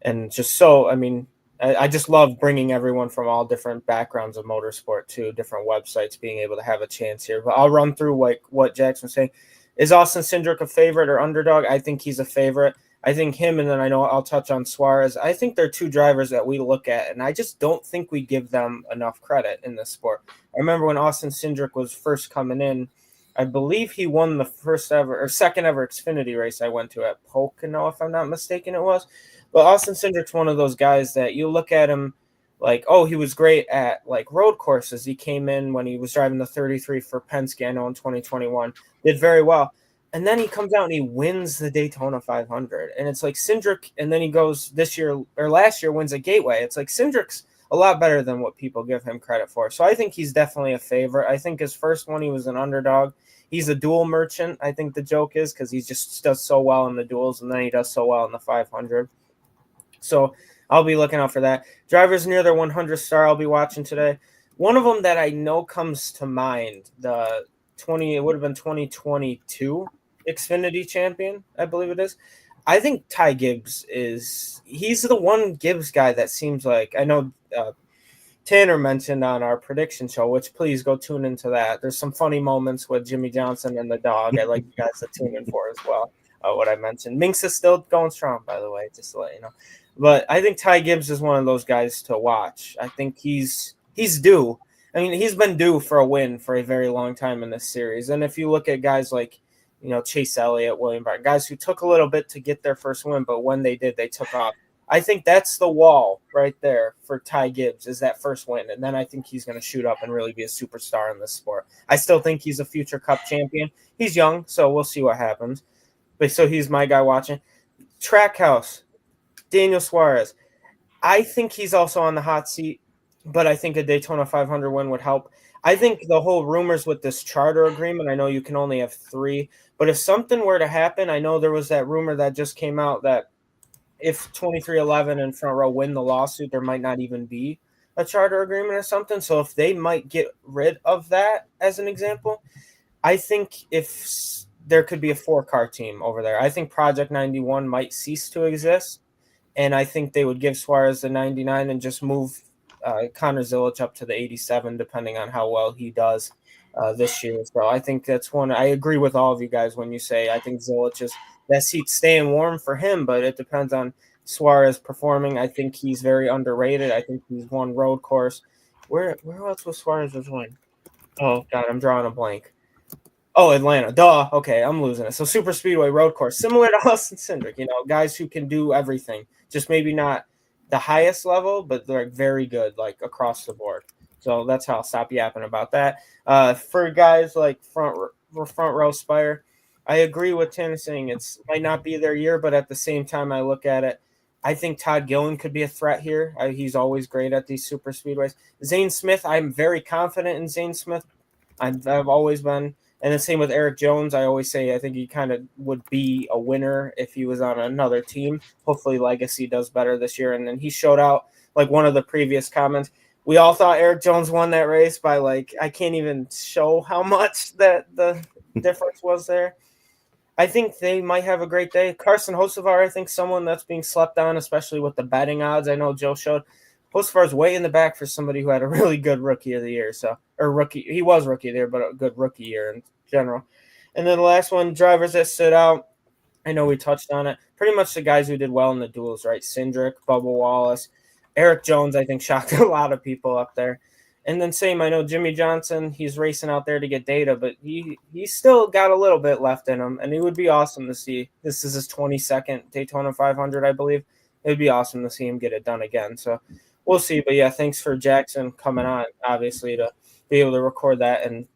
And just so, I mean, I just love bringing everyone from all different backgrounds of motorsport to different websites being able to have a chance here. But I'll run through like what Jackson's saying. Is Austin Cindric a favorite or underdog? I think he's a favorite. I think him, and then I know I'll touch on Suarez. I think they're two drivers that we look at, and I just don't think we give them enough credit in this sport. I remember when Austin Cindric was first coming in, I believe he won the second ever Xfinity race I went to at Pocono, if I'm not mistaken it was. But Austin Cindric's one of those guys that you look at him like, oh, he was great at like road courses. He came in when he was driving the 33 for Penske, I know in 2021, did very well. And then he comes out and he wins the Daytona 500. And it's like Cindric, and then he goes this year or last year wins a Gateway. It's like Cindric's a lot better than what people give him credit for. So I think he's definitely a favorite. I think his first one, he was an underdog. He's a dual merchant, I think the joke is, because he just does so well in the duels, and then he does so well in the 500. So I'll be looking out for that. Drivers near their 100th star I'll be watching today. One of them that I know comes to mind, it would have been 2022 Xfinity champion, I believe it is. I think Ty Gibbs he's the one Gibbs guy that seems like, I know Tanner mentioned on our prediction show, which please go tune into that. There's some funny moments with Jimmy Johnson and the dog. I like you guys to tune in for as well, what I mentioned. Minx is still going strong, by the way, just to let you know. But I think Ty Gibbs is one of those guys to watch. I think he's due. I mean, he's been due for a win for a very long time in this series. And if you look at guys like, Chase Elliott, William Byron, guys who took a little bit to get their first win, but when they did, they took off. I think that's the wall right there for Ty Gibbs, is that first win. And then I think he's going to shoot up and really be a superstar in this sport. I still think he's a future Cup champion. He's young, so we'll see what happens. But so he's my guy watching. Trackhouse, Daniel Suarez. I think he's also on the hot seat, but I think a Daytona 500 win would help. I think the whole rumors with this charter agreement, I know you can only have 3, but if something were to happen, I know there was that rumor that just came out that if 2311 and Front Row win the lawsuit, there might not even be a charter agreement or something. So if they might get rid of that, as an example, I think if there could be a 4-car team over there, I think Project 91 might cease to exist. And I think they would give Suarez the 99 and just move Connor Zilic up to the 87, depending on how well he does this year. So I think that's one. I agree with all of you guys when you say I think Zilic is that seat's staying warm for him, but it depends on Suarez performing. I think he's very underrated. I think he's won road course. Where else was Suarez win? Oh God, I'm drawing a blank. Oh, Atlanta. Duh. Okay, I'm losing it. So super speedway road course, similar to Austin Cindric, guys who can do everything, just maybe not the highest level, but they're very good, like across the board. So that's how I'll stop yapping about that. For guys like front row Spire, I agree with Tim saying it might not be their year, but at the same time, I look at it. I think Todd Gillen could be a threat here. He's always great at these super speedways. Zane Smith, I'm very confident in Zane Smith. I've always been. And the same with Eric Jones. I always say I think he kind of would be a winner if he was on another team. Hopefully Legacy does better this year. And then he showed out, like one of the previous comments. We all thought Eric Jones won that race by I can't even show how much that the difference was there. I think they might have a great day. Carson Hocevar, I think someone that's being slept on, especially with the betting odds. I know Joe showed Hocevar's way in the back for somebody who had a really good rookie of the year. He was rookie there, but a good rookie year in general. And then the last one, drivers that stood out. I know we touched on it. Pretty much the guys who did well in the duels, right? Cindric, Bubba Wallace, Eric Jones, I think shocked a lot of people up there. And then same, I know Jimmy Johnson, he's racing out there to get data, but he's still got a little bit left in him, and it would be awesome to see. This is his 22nd Daytona 500, I believe. It would be awesome to see him get it done again. So we'll see. But, yeah, thanks for Jackson coming on, obviously, to be able to record that. And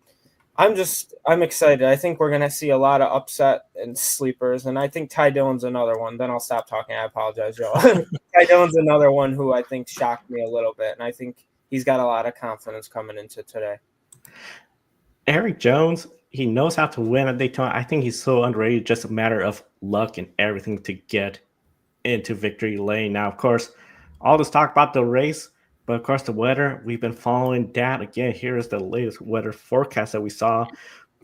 I'm excited. I think we're going to see a lot of upset and sleepers, and I think Ty Dillon's another one. Then I'll stop talking. I apologize, Joe. Ty Dillon's another one who I think shocked me a little bit, and I think he's got a lot of confidence coming into today. Eric Jones, he knows how to win at Daytona. I think he's so underrated, just a matter of luck and everything to get into victory lane. Now, of course, all this talk about the race, but of course the weather, we've been following that. Again, here is the latest weather forecast that we saw.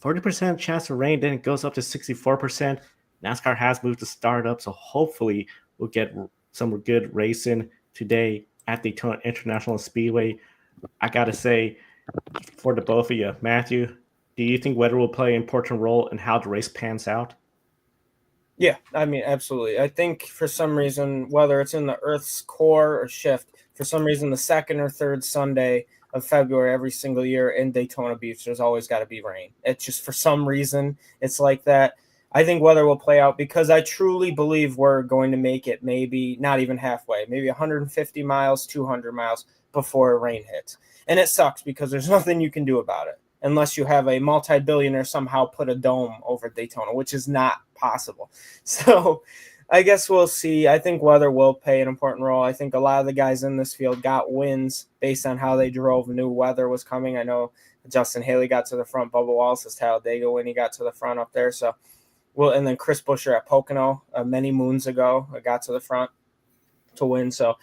40% chance of rain, then it goes up to 64%. NASCAR has moved to start up, so hopefully we'll get some good racing today at Daytona International Speedway. I got to say, for the both of you, Matthew, do you think weather will play an important role in how the race pans out? Yeah, I mean, absolutely. I think for some reason, whether it's in the Earth's core or shift, for some reason, the second or third Sunday of February every single year in Daytona Beach, there's always got to be rain. It's just for some reason, it's like that. I think weather will play out because I truly believe we're going to make it maybe not even halfway, maybe 150 miles, 200 miles before rain hits. And it sucks because there's nothing you can do about it unless you have a multi-billionaire somehow put a dome over Daytona, which is not possible. So I guess we'll see. I think weather will play an important role. I think a lot of the guys in this field got wins based on how they drove, knew weather was coming. I know Justin Haley got to the front. Bubba Wallace's Talladega when he got to the front up there. So, well, and then Chris Buescher at Pocono many moons ago got to the front to win. So,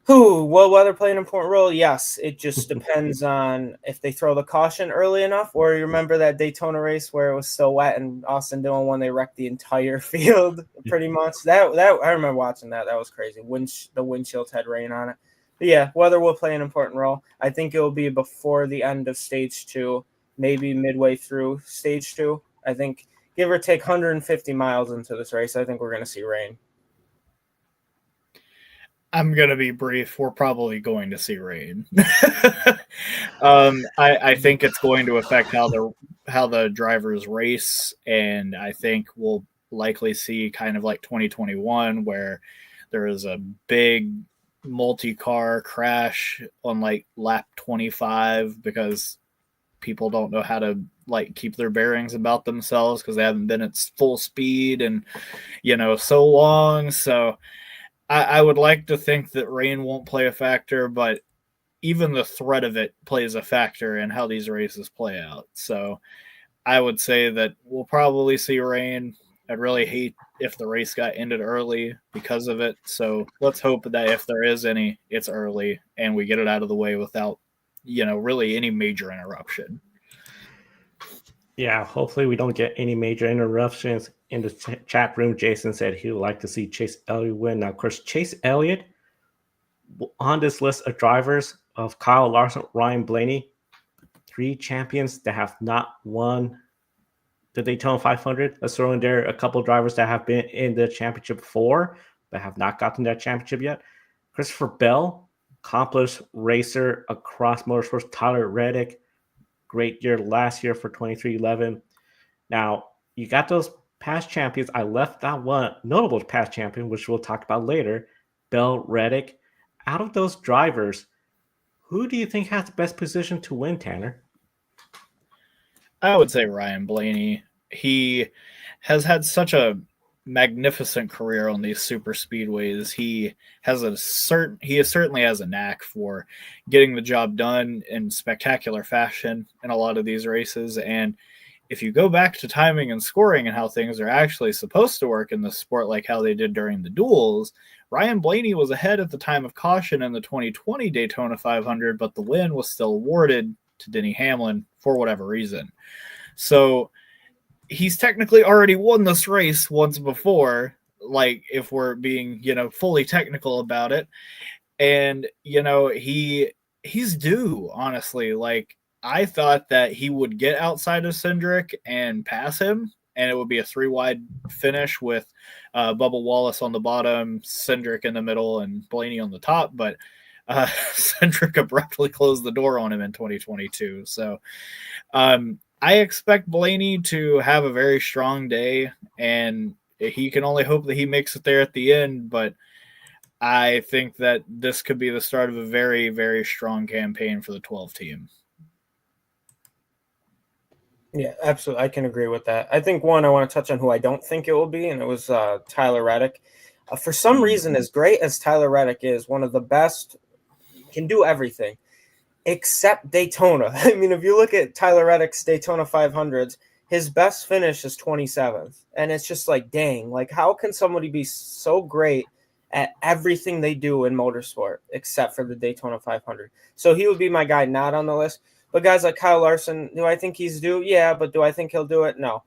will weather play an important role? Yes. It just depends on if they throw the caution early enough, or you remember that Daytona race where it was still wet and Austin Dillon when they wrecked the entire field pretty much. That I remember watching that. That was crazy. The windshields had rain on it. But yeah, weather will play an important role. I think it will be before the end of stage 2, maybe midway through stage 2. I think give or take 150 miles into this race, I think we're going to see rain. I'm going to be brief. We're probably going to see rain. I think it's going to affect how the drivers race, and I think we'll likely see kind of like 2021 where there is a big multi-car crash on like lap 25 because people don't know how to like keep their bearings about themselves because they haven't been at full speed and so long. So I would like to think that rain won't play a factor, but even the threat of it plays a factor in how these races play out. So I would say that we'll probably see rain. I'd really hate if the race got ended early because of it. So let's hope that if there is any, it's early and we get it out of the way without, really any major interruption. Yeah, hopefully we don't get any major interruptions. In the chat room, Jason said he would like to see Chase Elliott win. Now, of course, Chase Elliott, on this list of drivers of Kyle Larson, Ryan Blaney, 3 champions that have not won the Daytona 500. Let's throw in there a couple drivers that have been in the championship before, but have not gotten that championship yet. Christopher Bell, accomplished racer across motorsports. Tyler Reddick, great year last year for 23XI. Now, you got those past champions. I left that one notable past champion, which we'll talk about later, Bell, Reddick. Out of those drivers, who do you think has the best position to win, Tanner? I would say Ryan Blaney. He has had such a magnificent career on these super speedways. He certainly has a knack for getting the job done in spectacular fashion in a lot of these races. And if you go back to timing and scoring and how things are actually supposed to work in the sport, like how they did during the duels, Ryan Blaney was ahead at the time of caution in the 2020 Daytona 500, but the win was still awarded to Denny Hamlin for whatever reason. So he's technically already won this race once before, like if we're being, fully technical about it. And, he's due, honestly. Like, I thought that he would get outside of Cindric and pass him, and it would be a 3-wide finish with Bubba Wallace on the bottom, Cindric in the middle, and Blaney on the top. But Cindric abruptly closed the door on him in 2022. So I expect Blaney to have a very strong day, and he can only hope that he makes it there at the end. But I think that this could be the start of a very, very strong campaign for the 12 team. Yeah, absolutely. I can agree with that. I think I want to touch on who I don't think it will be, and it was Tyler Reddick. For some reason, as great as Tyler Reddick is, one of the best, can do everything except Daytona. I mean, if you look at Tyler Reddick's Daytona 500s, his best finish is 27th. And it's just like, dang, like how can somebody be so great at everything they do in motorsport except for the Daytona 500? So he would be my guy not on the list. But guys like Kyle Larson, do I think he's due? Yeah, but do I think he'll do it? No.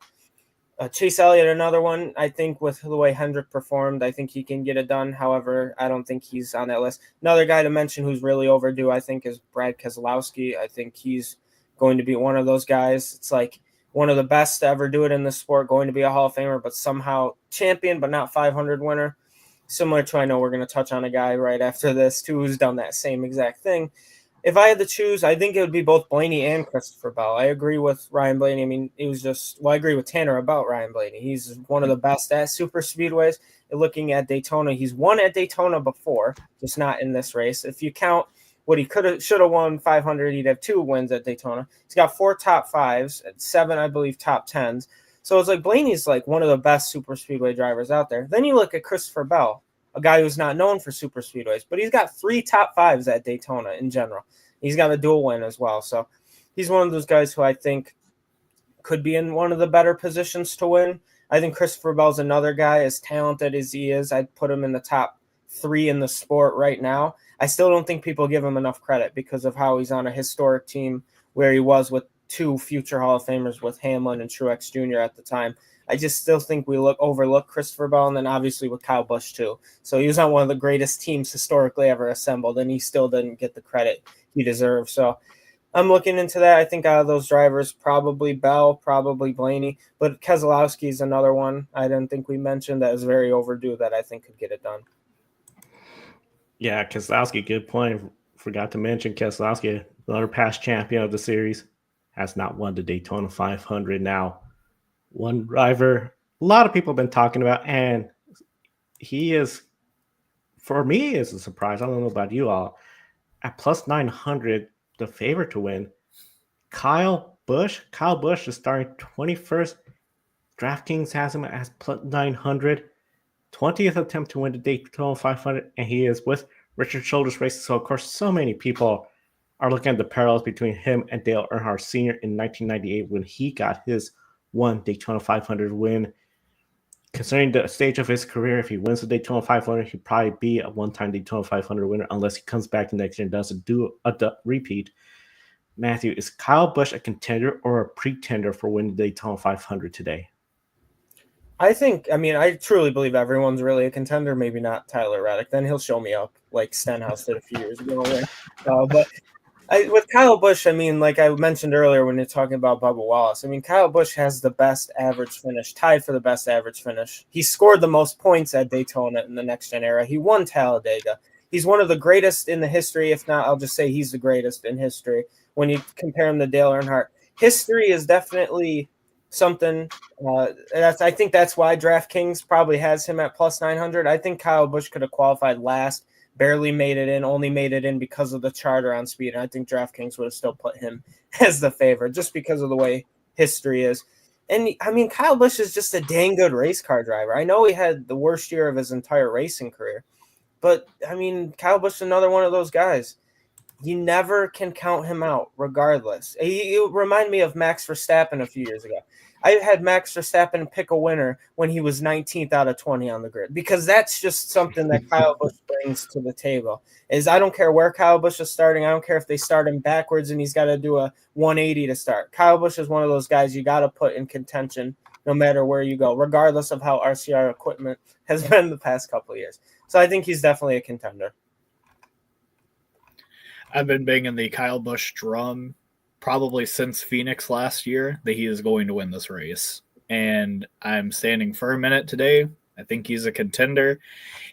Chase Elliott, another one. I think with the way Hendrick performed, I think he can get it done. However, I don't think he's on that list. Another guy to mention who's really overdue, I think, is Brad Keselowski. I think he's going to be one of those guys. It's like one of the best to ever do it in the sport, going to be a Hall of Famer, but somehow champion, but not 500 winner. Similar to, I know we're going to touch on a guy right after this too, who's done that same exact thing. If I had to choose, I think it would be both Blaney and Christopher Bell. I agree with Ryan Blaney. I mean, it was just, well, I agree with Tanner about Ryan Blaney. He's one of the best at super speedways. And looking at Daytona, he's won at Daytona before, just not in this race. If you count what he should have won 500, he'd have 2 wins at Daytona. He's got 4 top 5s, 7, I believe, top 10s. So it's like Blaney's like one of the best super speedway drivers out there. Then you look at Christopher Bell, a guy who's not known for super speedways, but he's got 3 top 5s at Daytona in general. He's got a dual win as well. So he's one of those guys who I think could be in one of the better positions to win. I think Christopher Bell's another guy, as talented as he is. I'd put him in the top 3 in the sport right now. I still don't think people give him enough credit because of how he's on a historic team where he was with 2 future Hall of Famers with Hamlin and Truex Jr. at the time. I just still think we overlook Christopher Bell, and then obviously with Kyle Busch too. So he was on one of the greatest teams historically ever assembled, and he still didn't get the credit he deserves. So I'm looking into that. I think out of those drivers, probably Bell, probably Blaney, but Keselowski is another one I didn't think we mentioned that is very overdue that I think could get it done. Yeah, Keselowski, good point. Forgot to mention Keselowski, another past champion of the series, has not won the Daytona 500 now. One driver a lot of people have been talking about, and he is, for me, is a surprise. I don't know about you all. At plus 900, the favorite to win, Kyle Busch. Kyle Busch is starting 21st. DraftKings has him as plus 900. 20th attempt to win the Daytona 500, and he is with Richard Childress Racing. So, of course, so many people are looking at the parallels between him and Dale Earnhardt Sr. in 1998 when he got his one Daytona 500 win. Considering the stage of his career, if he wins the Daytona 500, he'd probably be a one-time Daytona 500 winner unless he comes back the next year and doesn't do a repeat. Matthew, is Kyle Busch a contender or a pretender for winning the Daytona 500 today? I truly believe everyone's really a contender. Maybe not Tyler Reddick. Then he'll show me up like Stenhouse did a few years ago. But with Kyle Busch, like I mentioned earlier when you're talking about Bubba Wallace, Kyle Busch has the best average finish, tied for the best average finish. He scored the most points at Daytona in the next-gen era. He won Talladega. He's one of the greatest in the history. If not, I'll just say he's the greatest in history. When you compare him to Dale Earnhardt, history is definitely something. I think that's why DraftKings probably has him at plus 900. I think Kyle Busch could have qualified last, barely made it in, only made it in because of the charter on speed. And I think DraftKings would have still put him as the favorite just because of the way history is. And Kyle Busch is just a dang good race car driver. I know he had the worst year of his entire racing career, but Kyle Busch is another one of those guys. You never can count him out, regardless. He reminded me of Max Verstappen a few years ago. I had Max Verstappen pick a winner when he was 19th out of 20 on the grid, because that's just something that Kyle Busch brings to the table. I don't care where Kyle Busch is starting. I don't care if they start him backwards and he's got to do a 180 to start. Kyle Busch is one of those guys you got to put in contention no matter where you go, regardless of how RCR equipment has been the past couple of years. So I think he's definitely a contender. I've been banging the Kyle Busch drum probably since Phoenix last year that he is going to win this race. And I'm standing firm in it today. I think he's a contender.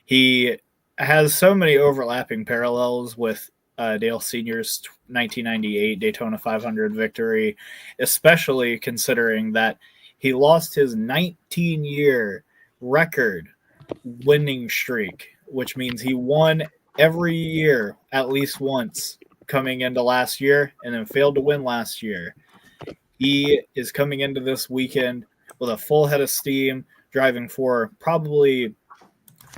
He has so many overlapping parallels with Dale Sr.'s 1998 Daytona 500 victory, especially considering that he lost his 19-year record winning streak, which means he won every year at least once coming into last year and then failed to win last year. He is coming into this weekend with a full head of steam, driving for probably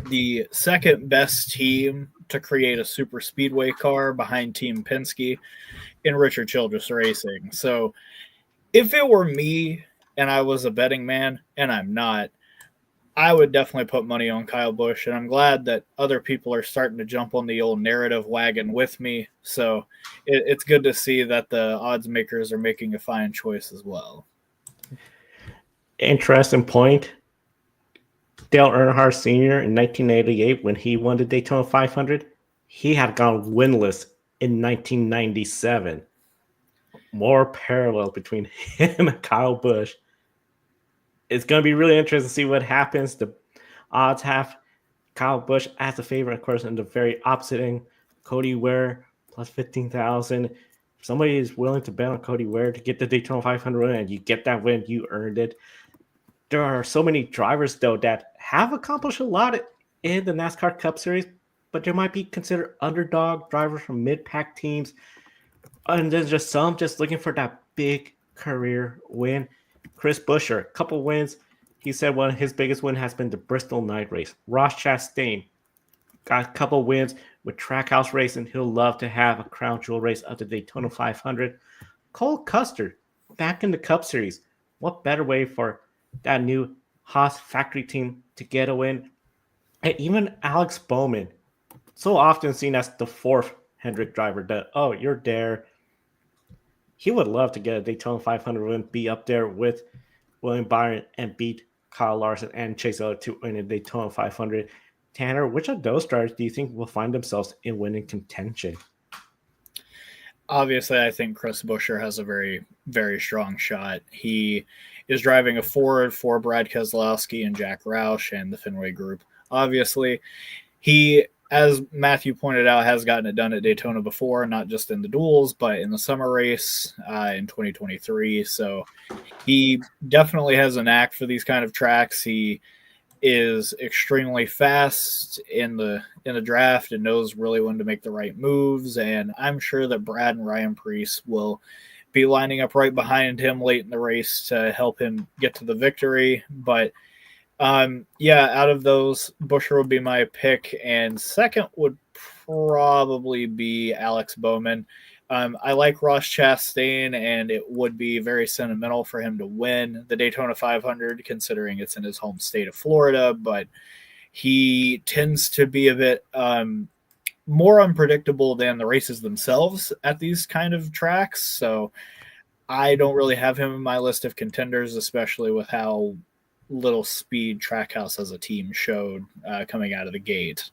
the second best team to create a super speedway car behind Team Penske in Richard Childress Racing. So if it were me and I was a betting man, and I'm not, I would definitely put money on Kyle Busch, and I'm glad that other people are starting to jump on the old narrative wagon with me. So it's good to see that the odds makers are making a fine choice as well. Interesting point. Dale Earnhardt Sr. in 1988, when he won the Daytona 500, he had gone winless in 1997. more parallel between him and Kyle Busch. It's going to be really interesting to see what happens. The odds have Kyle Busch as a favorite, of course, in the very opposite end. Cody Ware plus 15,000. If somebody is willing to bet on Cody Ware to get the Daytona 500 win and you get that win, you earned it. There are so many drivers, though, that have accomplished a lot in the NASCAR Cup Series, but there might be considered underdog drivers from mid-pack teams. And there's just some just looking for that big career win. Chris Buescher, a couple wins. He said one of his biggest win has been the Bristol night race. Ross Chastain got a couple wins with Trackhouse Racing. He'll love to have a crown jewel race of the Daytona 500. Cole Custer back in the Cup Series. What better way for that new Haas factory team to get a win? And even Alex Bowman, so often seen as the fourth Hendrick driver, that, oh, you're there. He would love to get a Daytona 500 win, be up there with William Byron and beat Kyle Larson and Chase Elliott to win a Daytona 500. Tanner, which of those drivers do you think will find themselves in winning contention? Obviously, I think Chris Buescher has a very, very strong shot. He is driving a Ford for Brad Keselowski and Jack Roush and the Fenway Group. Obviously, he, as Matthew pointed out, has gotten it done at Daytona before, not just in the duels, but in the summer race in 2023. So he definitely has a knack for these kind of tracks. He is extremely fast in the draft and knows really when to make the right moves. And I'm sure that Brad and Ryan Preece will be lining up right behind him late in the race to help him get to the victory. But out of those, Buescher would be my pick, and second would probably be Alex Bowman. I like Ross Chastain, and it would be very sentimental for him to win the Daytona 500, considering it's in his home state of Florida, but he tends to be a bit more unpredictable than the races themselves at these kind of tracks, so I don't really have him in my list of contenders, especially with how little speed Trackhouse as a team showed coming out of the gate.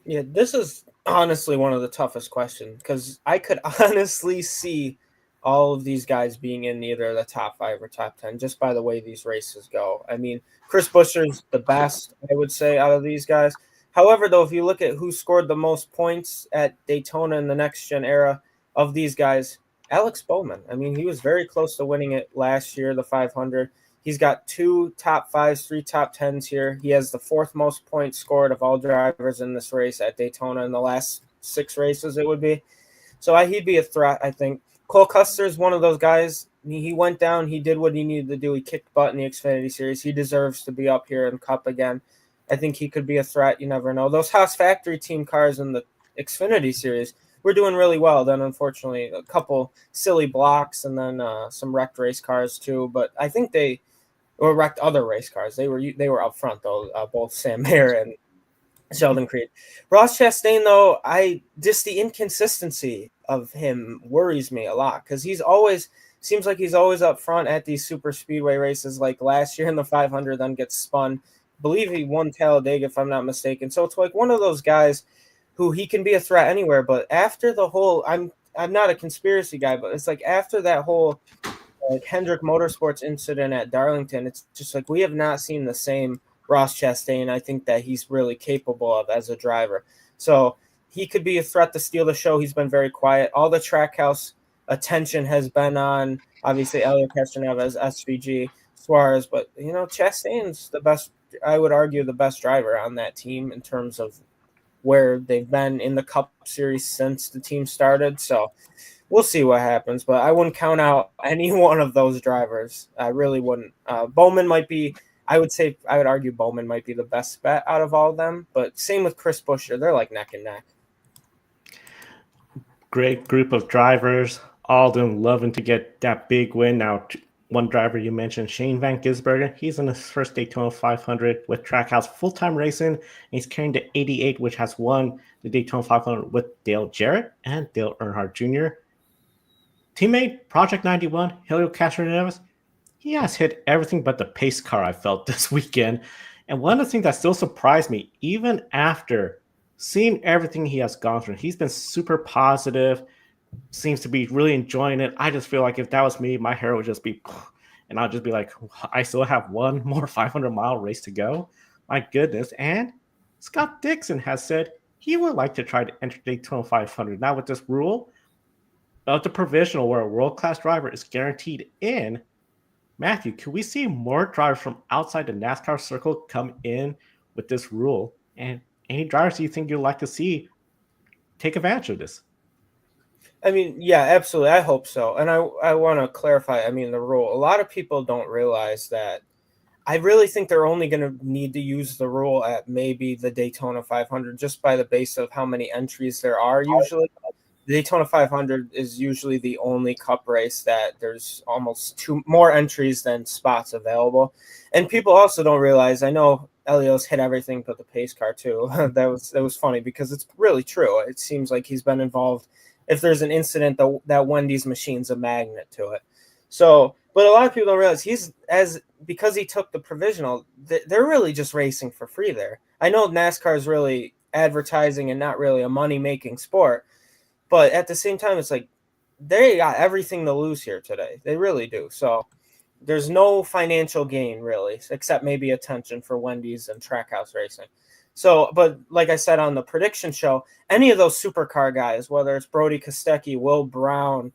Yeah, this is honestly one of the toughest questions because I could honestly see all of these guys being in either the top 5 or top 10 just by the way these races go. I mean, Chris Buescher's the best, I would say, out of these guys. However, though, if you look at who scored the most points at Daytona in the next-gen era of these guys, Alex Bowman. I mean, he was very close to winning it last year, the 500. He's got 2 top 5s, 3 top 10s here. He has the 4th most points scored of all drivers in this race at Daytona in the last 6 races, it would be. So he'd be a threat, I think. Cole Custer is one of those guys. He went down. He did what he needed to do. He kicked butt in the Xfinity Series. He deserves to be up here in Cup again. I think he could be a threat. You never know. Those Haas factory team cars in the Xfinity Series were doing really well. Then, unfortunately, a couple silly blocks and then some wrecked race cars too. But I think they wrecked other race cars. They were up front though. Both Sam Mayer and Sheldon Creed. Ross Chastain, though, just the inconsistency of him worries me a lot because seems like he's always up front at these super speedway races. Like last year in the 500, then gets spun. I believe he won Talladega, if I'm not mistaken. So it's like one of those guys who he can be a threat anywhere. But after the whole, I'm not a conspiracy guy, but it's like after that whole Hendrick Motorsports incident at Darlington, it's just like we have not seen the same Ross Chastain I think that he's really capable of as a driver. So he could be a threat to steal the show. He's been very quiet. All the Trackhouse attention has been on, obviously, Elio Castroneves, SVG, Suarez. But, Chastain's the best, I would argue, the best driver on that team in terms of where they've been in the Cup Series since the team started. So we'll see what happens. But I wouldn't count out any one of those drivers. I really wouldn't. Bowman might be – I would argue Bowman might be the best bet out of all of them, but same with Chris Buescher. They're like neck and neck. Great group of drivers, all of them loving to get that big win. Now, one driver you mentioned, Shane Van Gisbergen, he's in his first Daytona 500 with Trackhouse full-time racing. And he's carrying the 88, which has won the Daytona 500 with Dale Jarrett and Dale Earnhardt Jr. Teammate, Project 91, Helio Castroneves, he has hit everything but the pace car, I felt, this weekend. And one of the things that still surprised me, even after seeing everything he has gone through, he's been super positive, seems to be really enjoying it. I just feel like if that was me, my hair would just be, and I'll just be like, I still have one more 500-mile race to go. My goodness. And Scott Dixon has said he would like to try to enter Daytona 500. Now with this rule of the provisional where a world-class driver is guaranteed in, Matthew, can we see more drivers from outside the NASCAR circle come in with this rule? And any drivers do you think you'd like to see take advantage of this? I mean, yeah, absolutely. I hope so. And I want to clarify, I mean, the rule. A lot of people don't realize that. I really think they're only going to need to use the rule at maybe the Daytona 500 just by the base of how many entries there are usually. The Daytona 500 is usually the only cup race that there's almost more entries than spots available. And people also don't realize, I know Helio's hit everything but the pace car too. that was funny because it's really true. It seems like he's been involved. If there's an incident, that Wendy's machine's a magnet to it. So, but a lot of people don't realize because he took the provisional, they're really just racing for free there. I know NASCAR is really advertising and not really a money-making sport, but at the same time, it's like they got everything to lose here today. They really do. So there's no financial gain really, except maybe attention for Wendy's and Trackhouse Racing. So, but like I said on the prediction show, any of those supercar guys, whether it's Brody Kostecki, Will Brown,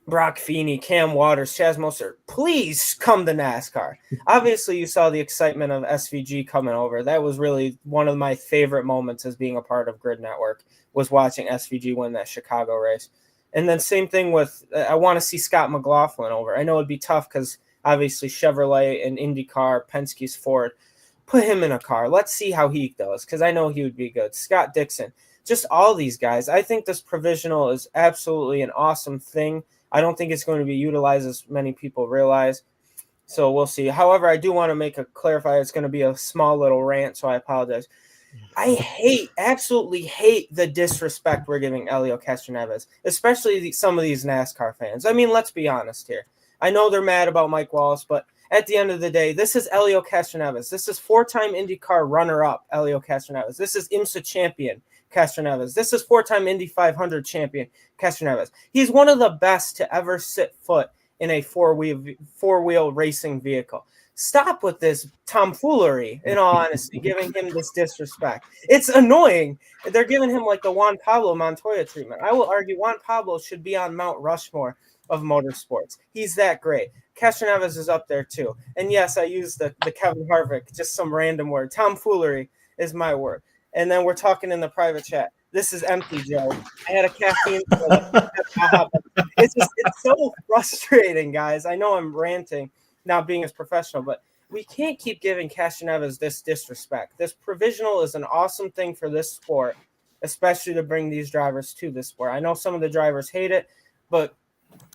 Brock Feeney, Cam Waters, Chaz Mostert, please come to NASCAR. Obviously, you saw the excitement of SVG coming over. That was really one of my favorite moments as being a part of Grid Network, was watching SVG win that Chicago race. And then same thing with, I want to see Scott McLaughlin over. I know it'd be tough because obviously Chevrolet and IndyCar, Penske's Ford, put him in a car. Let's see how he does because I know he would be good. Scott Dixon, just all these guys. I think this provisional is absolutely an awesome thing. I don't think it's going to be utilized as many people realize. So we'll see. However, I do want to clarify it's going to be a small little rant, so I apologize. I absolutely hate the disrespect we're giving Helio Castroneves, especially some of these NASCAR fans. I mean, let's be honest here. I know they're mad about Mike Wallace, but at the end of the day, this is Helio Castroneves. This is four-time IndyCar runner-up Helio Castroneves. This is IMSA champion Castroneves. This is four-time Indy 500 champion Castroneves. He's one of the best to ever set foot in a four-wheel racing vehicle. Stop with this tomfoolery, in all honesty, giving him this disrespect. It's annoying. They're giving him like the Juan Pablo Montoya treatment. I will argue Juan Pablo should be on Mount Rushmore of motorsports. He's that great. Castroneves is up there too. And yes, I use the Kevin Harvick, just some random word. Tomfoolery is my word. And then we're talking in the private chat. This is empty, Joe. I had a caffeine. It's so frustrating, guys. I know I'm ranting, not being as professional, but we can't keep giving Castroneves this disrespect. This provisional is an awesome thing for this sport, especially to bring these drivers to this sport. I know some of the drivers hate it, but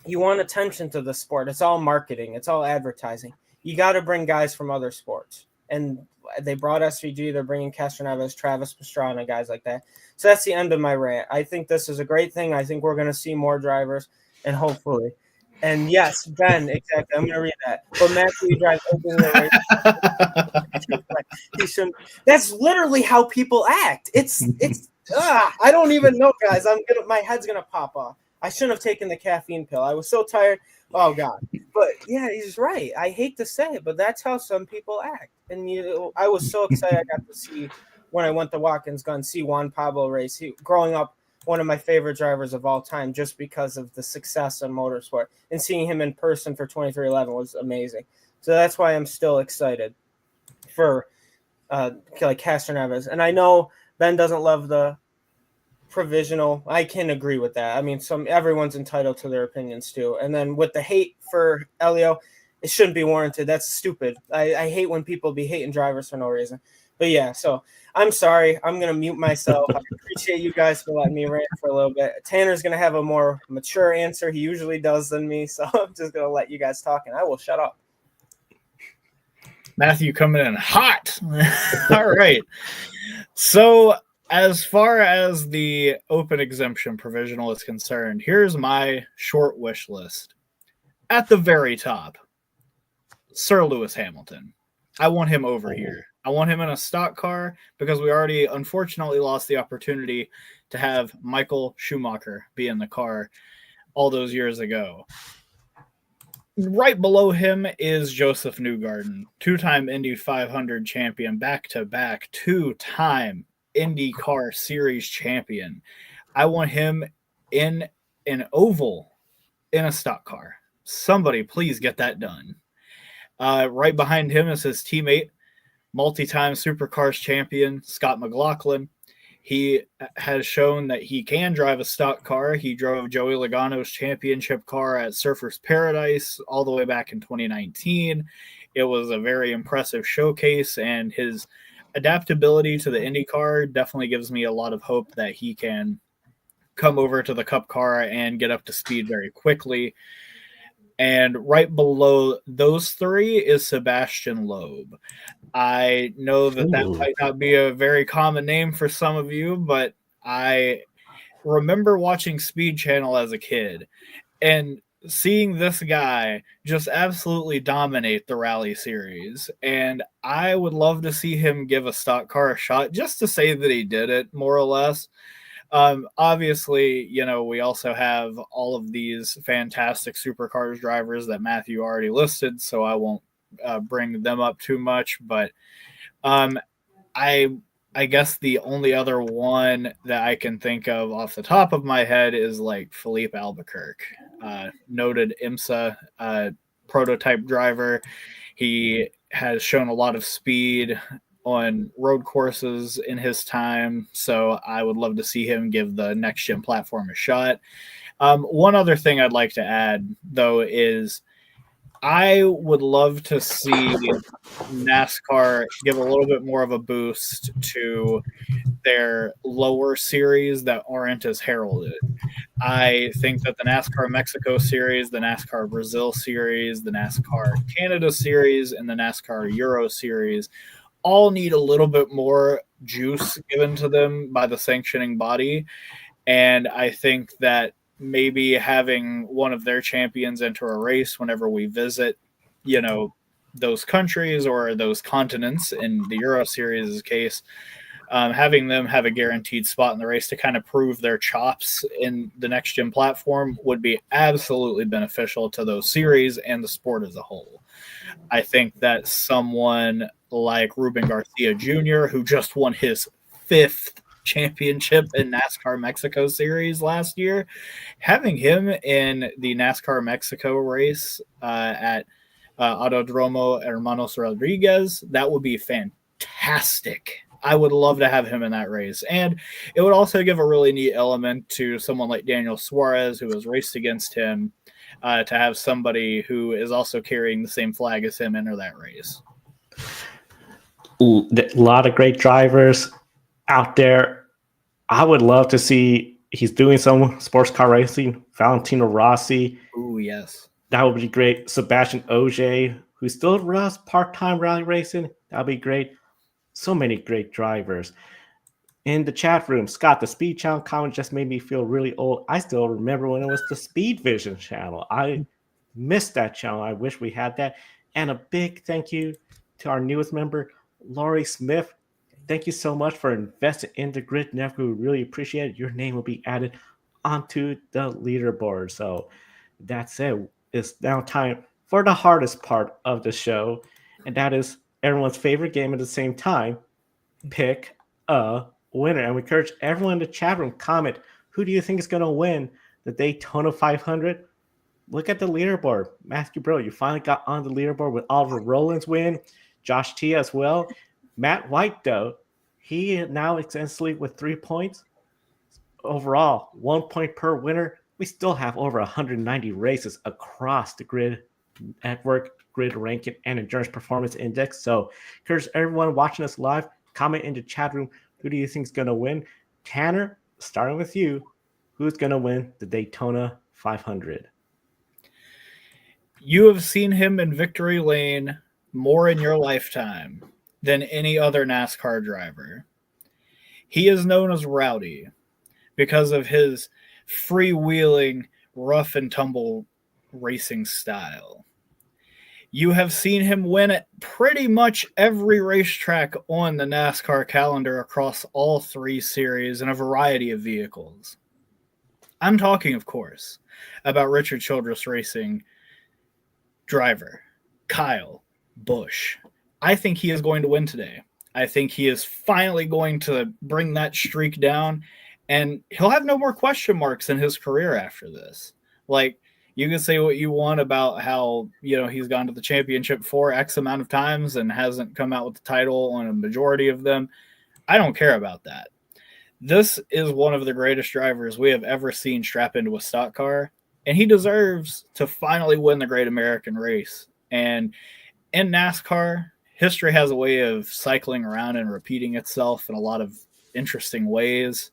you want attention to the sport. It's all marketing. It's all advertising. You got to bring guys from other sports. And they brought SVG. They're bringing Castroneves, Travis Pastrana, guys like that. So that's the end of my rant. I think this is a great thing. I think we're going to see more drivers, and hopefully. And yes, Ben, exactly. I'm going to read that. But Matthew drive open the race. That's literally how people act. It's I don't even know, guys. My head's going to pop off. I shouldn't have taken the caffeine pill. I was so tired. Oh, God. But, yeah, he's right. I hate to say it, but that's how some people act. And I was so excited I got to see, when I went to Watkins Glen, see Juan Pablo race. Growing up, one of my favorite drivers of all time just because of the success in motorsport. And seeing him in person for 2311 was amazing. So that's why I'm still excited for like Castroneves. And I know Ben doesn't love the provisional. I can agree with that. I mean, everyone's entitled to their opinions too. And then with the hate for Helio, it shouldn't be warranted. That's stupid. I hate when people be hating drivers for no reason. But yeah, so I'm sorry. I'm gonna mute myself. I appreciate you guys for letting me rant for a little bit. Tanner's gonna have a more mature answer. He usually does than me, so I'm just gonna let you guys talk, and I will shut up. Matthew coming in hot. All right. So as far as the open exemption provisional is concerned, here's my short wish list. At the very top, Sir Lewis Hamilton. I want him over here. I want him in a stock car because we already unfortunately lost the opportunity to have Michael Schumacher be in the car all those years ago. Right below him is Joseph Newgarden, two-time Indy 500 champion, back-to-back, two-time IndyCar Series champion. I want him in an oval in a stock car. Somebody please get that done. Right behind him is his teammate, multi-time Supercars champion, Scott McLaughlin. He has shown that he can drive a stock car. He drove Joey Logano's championship car at Surfers Paradise all the way back in 2019. It was a very impressive showcase, and his adaptability to the IndyCar definitely gives me a lot of hope that he can come over to the Cup car and get up to speed very quickly. And right below those three is Sebastian Loeb. I know that might not be a very common name for some of you, but I remember watching Speed Channel as a kid and seeing this guy just absolutely dominate the rally series. And I would love to see him give a stock car a shot just to say that he did it, more or less. Obviously, we also have all of these fantastic supercars drivers that Matthew already listed, so I won't bring them up too much. But I guess the only other one that I can think of off the top of my head is like Philippe Albuquerque, noted IMSA prototype driver. He has shown a lot of speed on road courses in his time, so I would love to see him give the next gen platform a shot. One other thing I'd like to add, though, is I would love to see NASCAR give a little bit more of a boost to their lower series that aren't as heralded. I think that the NASCAR Mexico Series, the NASCAR Brazil Series, the NASCAR Canada Series, and the NASCAR Euro Series all need a little bit more juice given to them by the sanctioning body. And I think that maybe having one of their champions enter a race whenever we visit, those countries or those continents in the Euro Series case, having them have a guaranteed spot in the race to kind of prove their chops in the next gen platform would be absolutely beneficial to those series and the sport as a whole. I think that someone like Ruben Garcia Jr., who just won his 5th championship in NASCAR Mexico Series last year, having him in the NASCAR Mexico race at Autodromo Hermanos Rodriguez, that would be fantastic. I would love to have him in that race. And it would also give a really neat element to someone like Daniel Suarez, who has raced against him, to have somebody who is also carrying the same flag as him enter that race. A lot of great drivers out there. I would love to see, he's doing some sports car racing, Valentino Rossi. Oh, yes. That would be great. Sebastian Ogier, who still runs part-time rally racing. That would be great. So many great drivers. In the chat room, Scott, the Speed Channel comment just made me feel really old. I still remember when it was the Speed Vision channel. I missed that channel. I wish we had that. And a big thank you to our newest member, Laurie Smith. Thank you so much for investing in the Grid Network. We really appreciate it. Your name will be added onto the leaderboard. So that's it. It's now time for the hardest part of the show, and that is everyone's favorite game at the same time. Pick a winner. And we encourage everyone in the chat room, comment, who do you think is going to win the Daytona 500? Look at the leaderboard. Matthew Bro, you finally got on the leaderboard with Oliver Rowland's win. Josh T as well. Matt White, though, he now extensively with 3 points. Overall, 1 point per winner. We still have over 190 races across the Grid Network, Grid Ranking, and Endurance Performance Index. So, encourage everyone watching us live, comment in the chat room, who do you think is going to win? Tanner, starting with you, who's going to win the Daytona 500? You have seen him in victory lane more in your lifetime than any other NASCAR driver. He is known as Rowdy because of his freewheeling, rough and tumble racing style. You have seen him win at pretty much every racetrack on the NASCAR calendar across all 3 series in a variety of vehicles. I'm talking, of course, about Richard Childress Racing driver Kyle Busch. I think he is going to win today. I think he is finally going to bring that streak down, and he'll have no more question marks in his career after this. Like, you can say what you want about how, he's gone to the championship for X amount of times and hasn't come out with the title on a majority of them. I don't care about that. This is one of the greatest drivers we have ever seen strap into a stock car, and he deserves to finally win the Great American Race. And in NASCAR, history has a way of cycling around and repeating itself in a lot of interesting ways.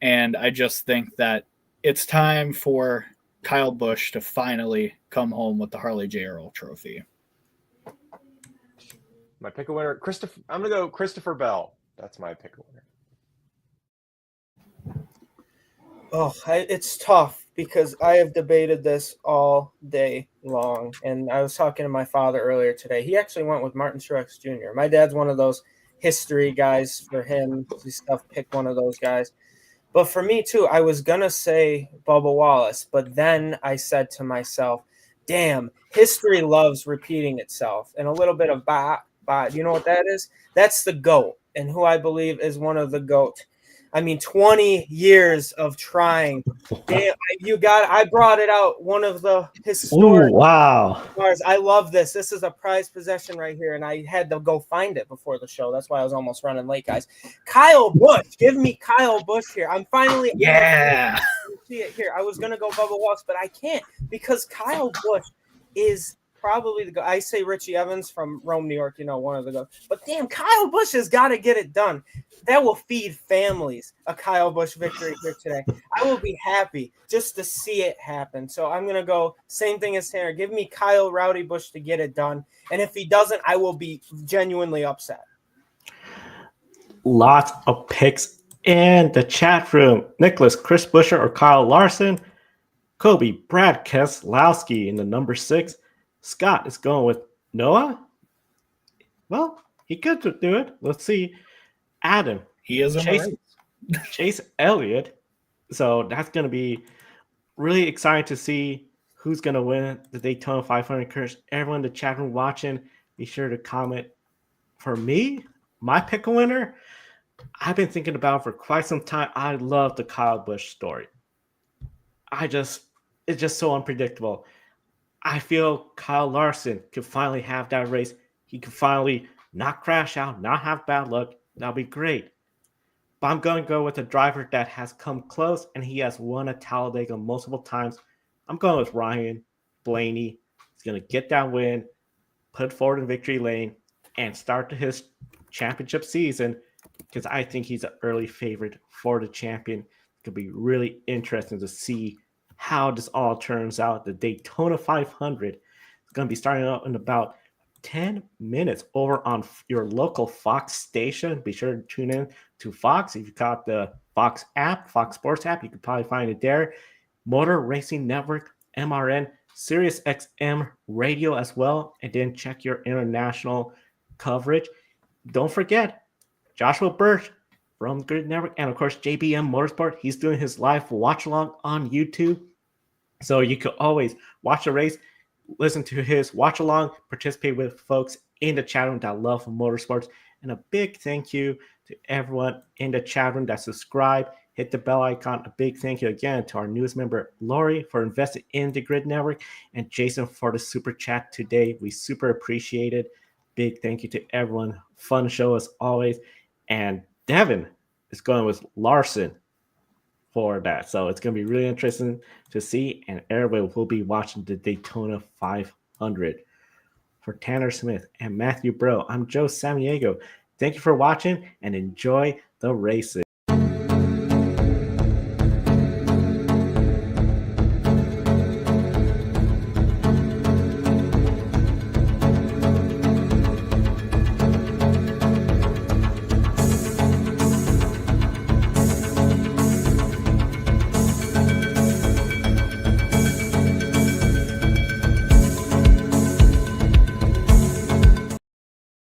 And I just think that it's time for Kyle Busch to finally come home with the Harley J. Earl Trophy. My pick a winner, Christopher. I'm gonna go Christopher Bell. That's my pick a winner. Oh, it's tough because I have debated this all day long. And I was talking to my father earlier today. He actually went with Martin Truex Jr. My dad's one of those history guys. For him, pick one of those guys. But for me, too, I was going to say Bubba Wallace. But then I said to myself, damn, history loves repeating itself. And a little bit of you know what that is? That's the GOAT, and who I believe is one of the GOAT. 20 years of trying. Damn, I brought it out. One of the historic. Ooh, wow. Cars. I love this. This is a prized possession right here, and I had to go find it before the show. That's why I was almost running late, guys. Kyle Busch. Give me Kyle Busch here. I'm finally. Yeah. See it here. I was going to go Bubba Wallace, but I can't because Kyle Busch is probably the guy. I say Richie Evans from Rome, New York, one of the guys. But damn, Kyle Busch has got to get it done. That will feed families a Kyle Busch victory here today. I will be happy just to see it happen. So I'm going to go same thing as Tanner. Give me Kyle Rowdy Busch to get it done. And if he doesn't, I will be genuinely upset. Lots of picks in the chat room. Nicholas, Chris Buescher, or Kyle Larson. Kobe, Brad Keselowski in the number 6. Scott is going with Noah. Well, he could do it. Let's see. Adam. He is Chase Elliott. So that's going to be really exciting to see who's going to win the Daytona 500 Curse. Everyone in the chat room watching, be sure to comment. For me, my pick a winner, I've been thinking about for quite some time. I love the Kyle Busch story. It's just so unpredictable. I feel Kyle Larson could finally have that race. He could finally not crash out, not have bad luck. That'll be great. But I'm going to go with a driver that has come close, and he has won at Talladega multiple times. I'm going with Ryan Blaney. He's going to get that win, put forward in victory lane, and start his championship season because I think he's an early favorite for the champion. It could be really interesting to see how this all turns out. The Daytona 500 is going to be starting out in about 10 minutes over on your local Fox station. Be sure to tune in to Fox. If you've got the Fox app, Fox Sports app, you can probably find it there. Motor Racing Network, MRN, Sirius XM radio as well. And then check your international coverage. Don't forget, Joshua Birch from Grid Network, and of course, JBM Motorsport. He's doing his live watch along on YouTube. So you could always watch the race, listen to his watch along, participate with folks in the chat room that love motorsports. And a big thank you to everyone in the chat room that subscribed, hit the bell icon. A big thank you again to our newest member, Lori, for investing in the Grid Network, and Jason for the super chat today. We super appreciate it. Big thank you to everyone. Fun show as always. And Devin is going with Larson for that. So it's going to be really interesting to see. And everybody will be watching the Daytona 500. For Tanner Smith and Matthew Bro, I'm Joe Samaniego. Thank you for watching and enjoy the races.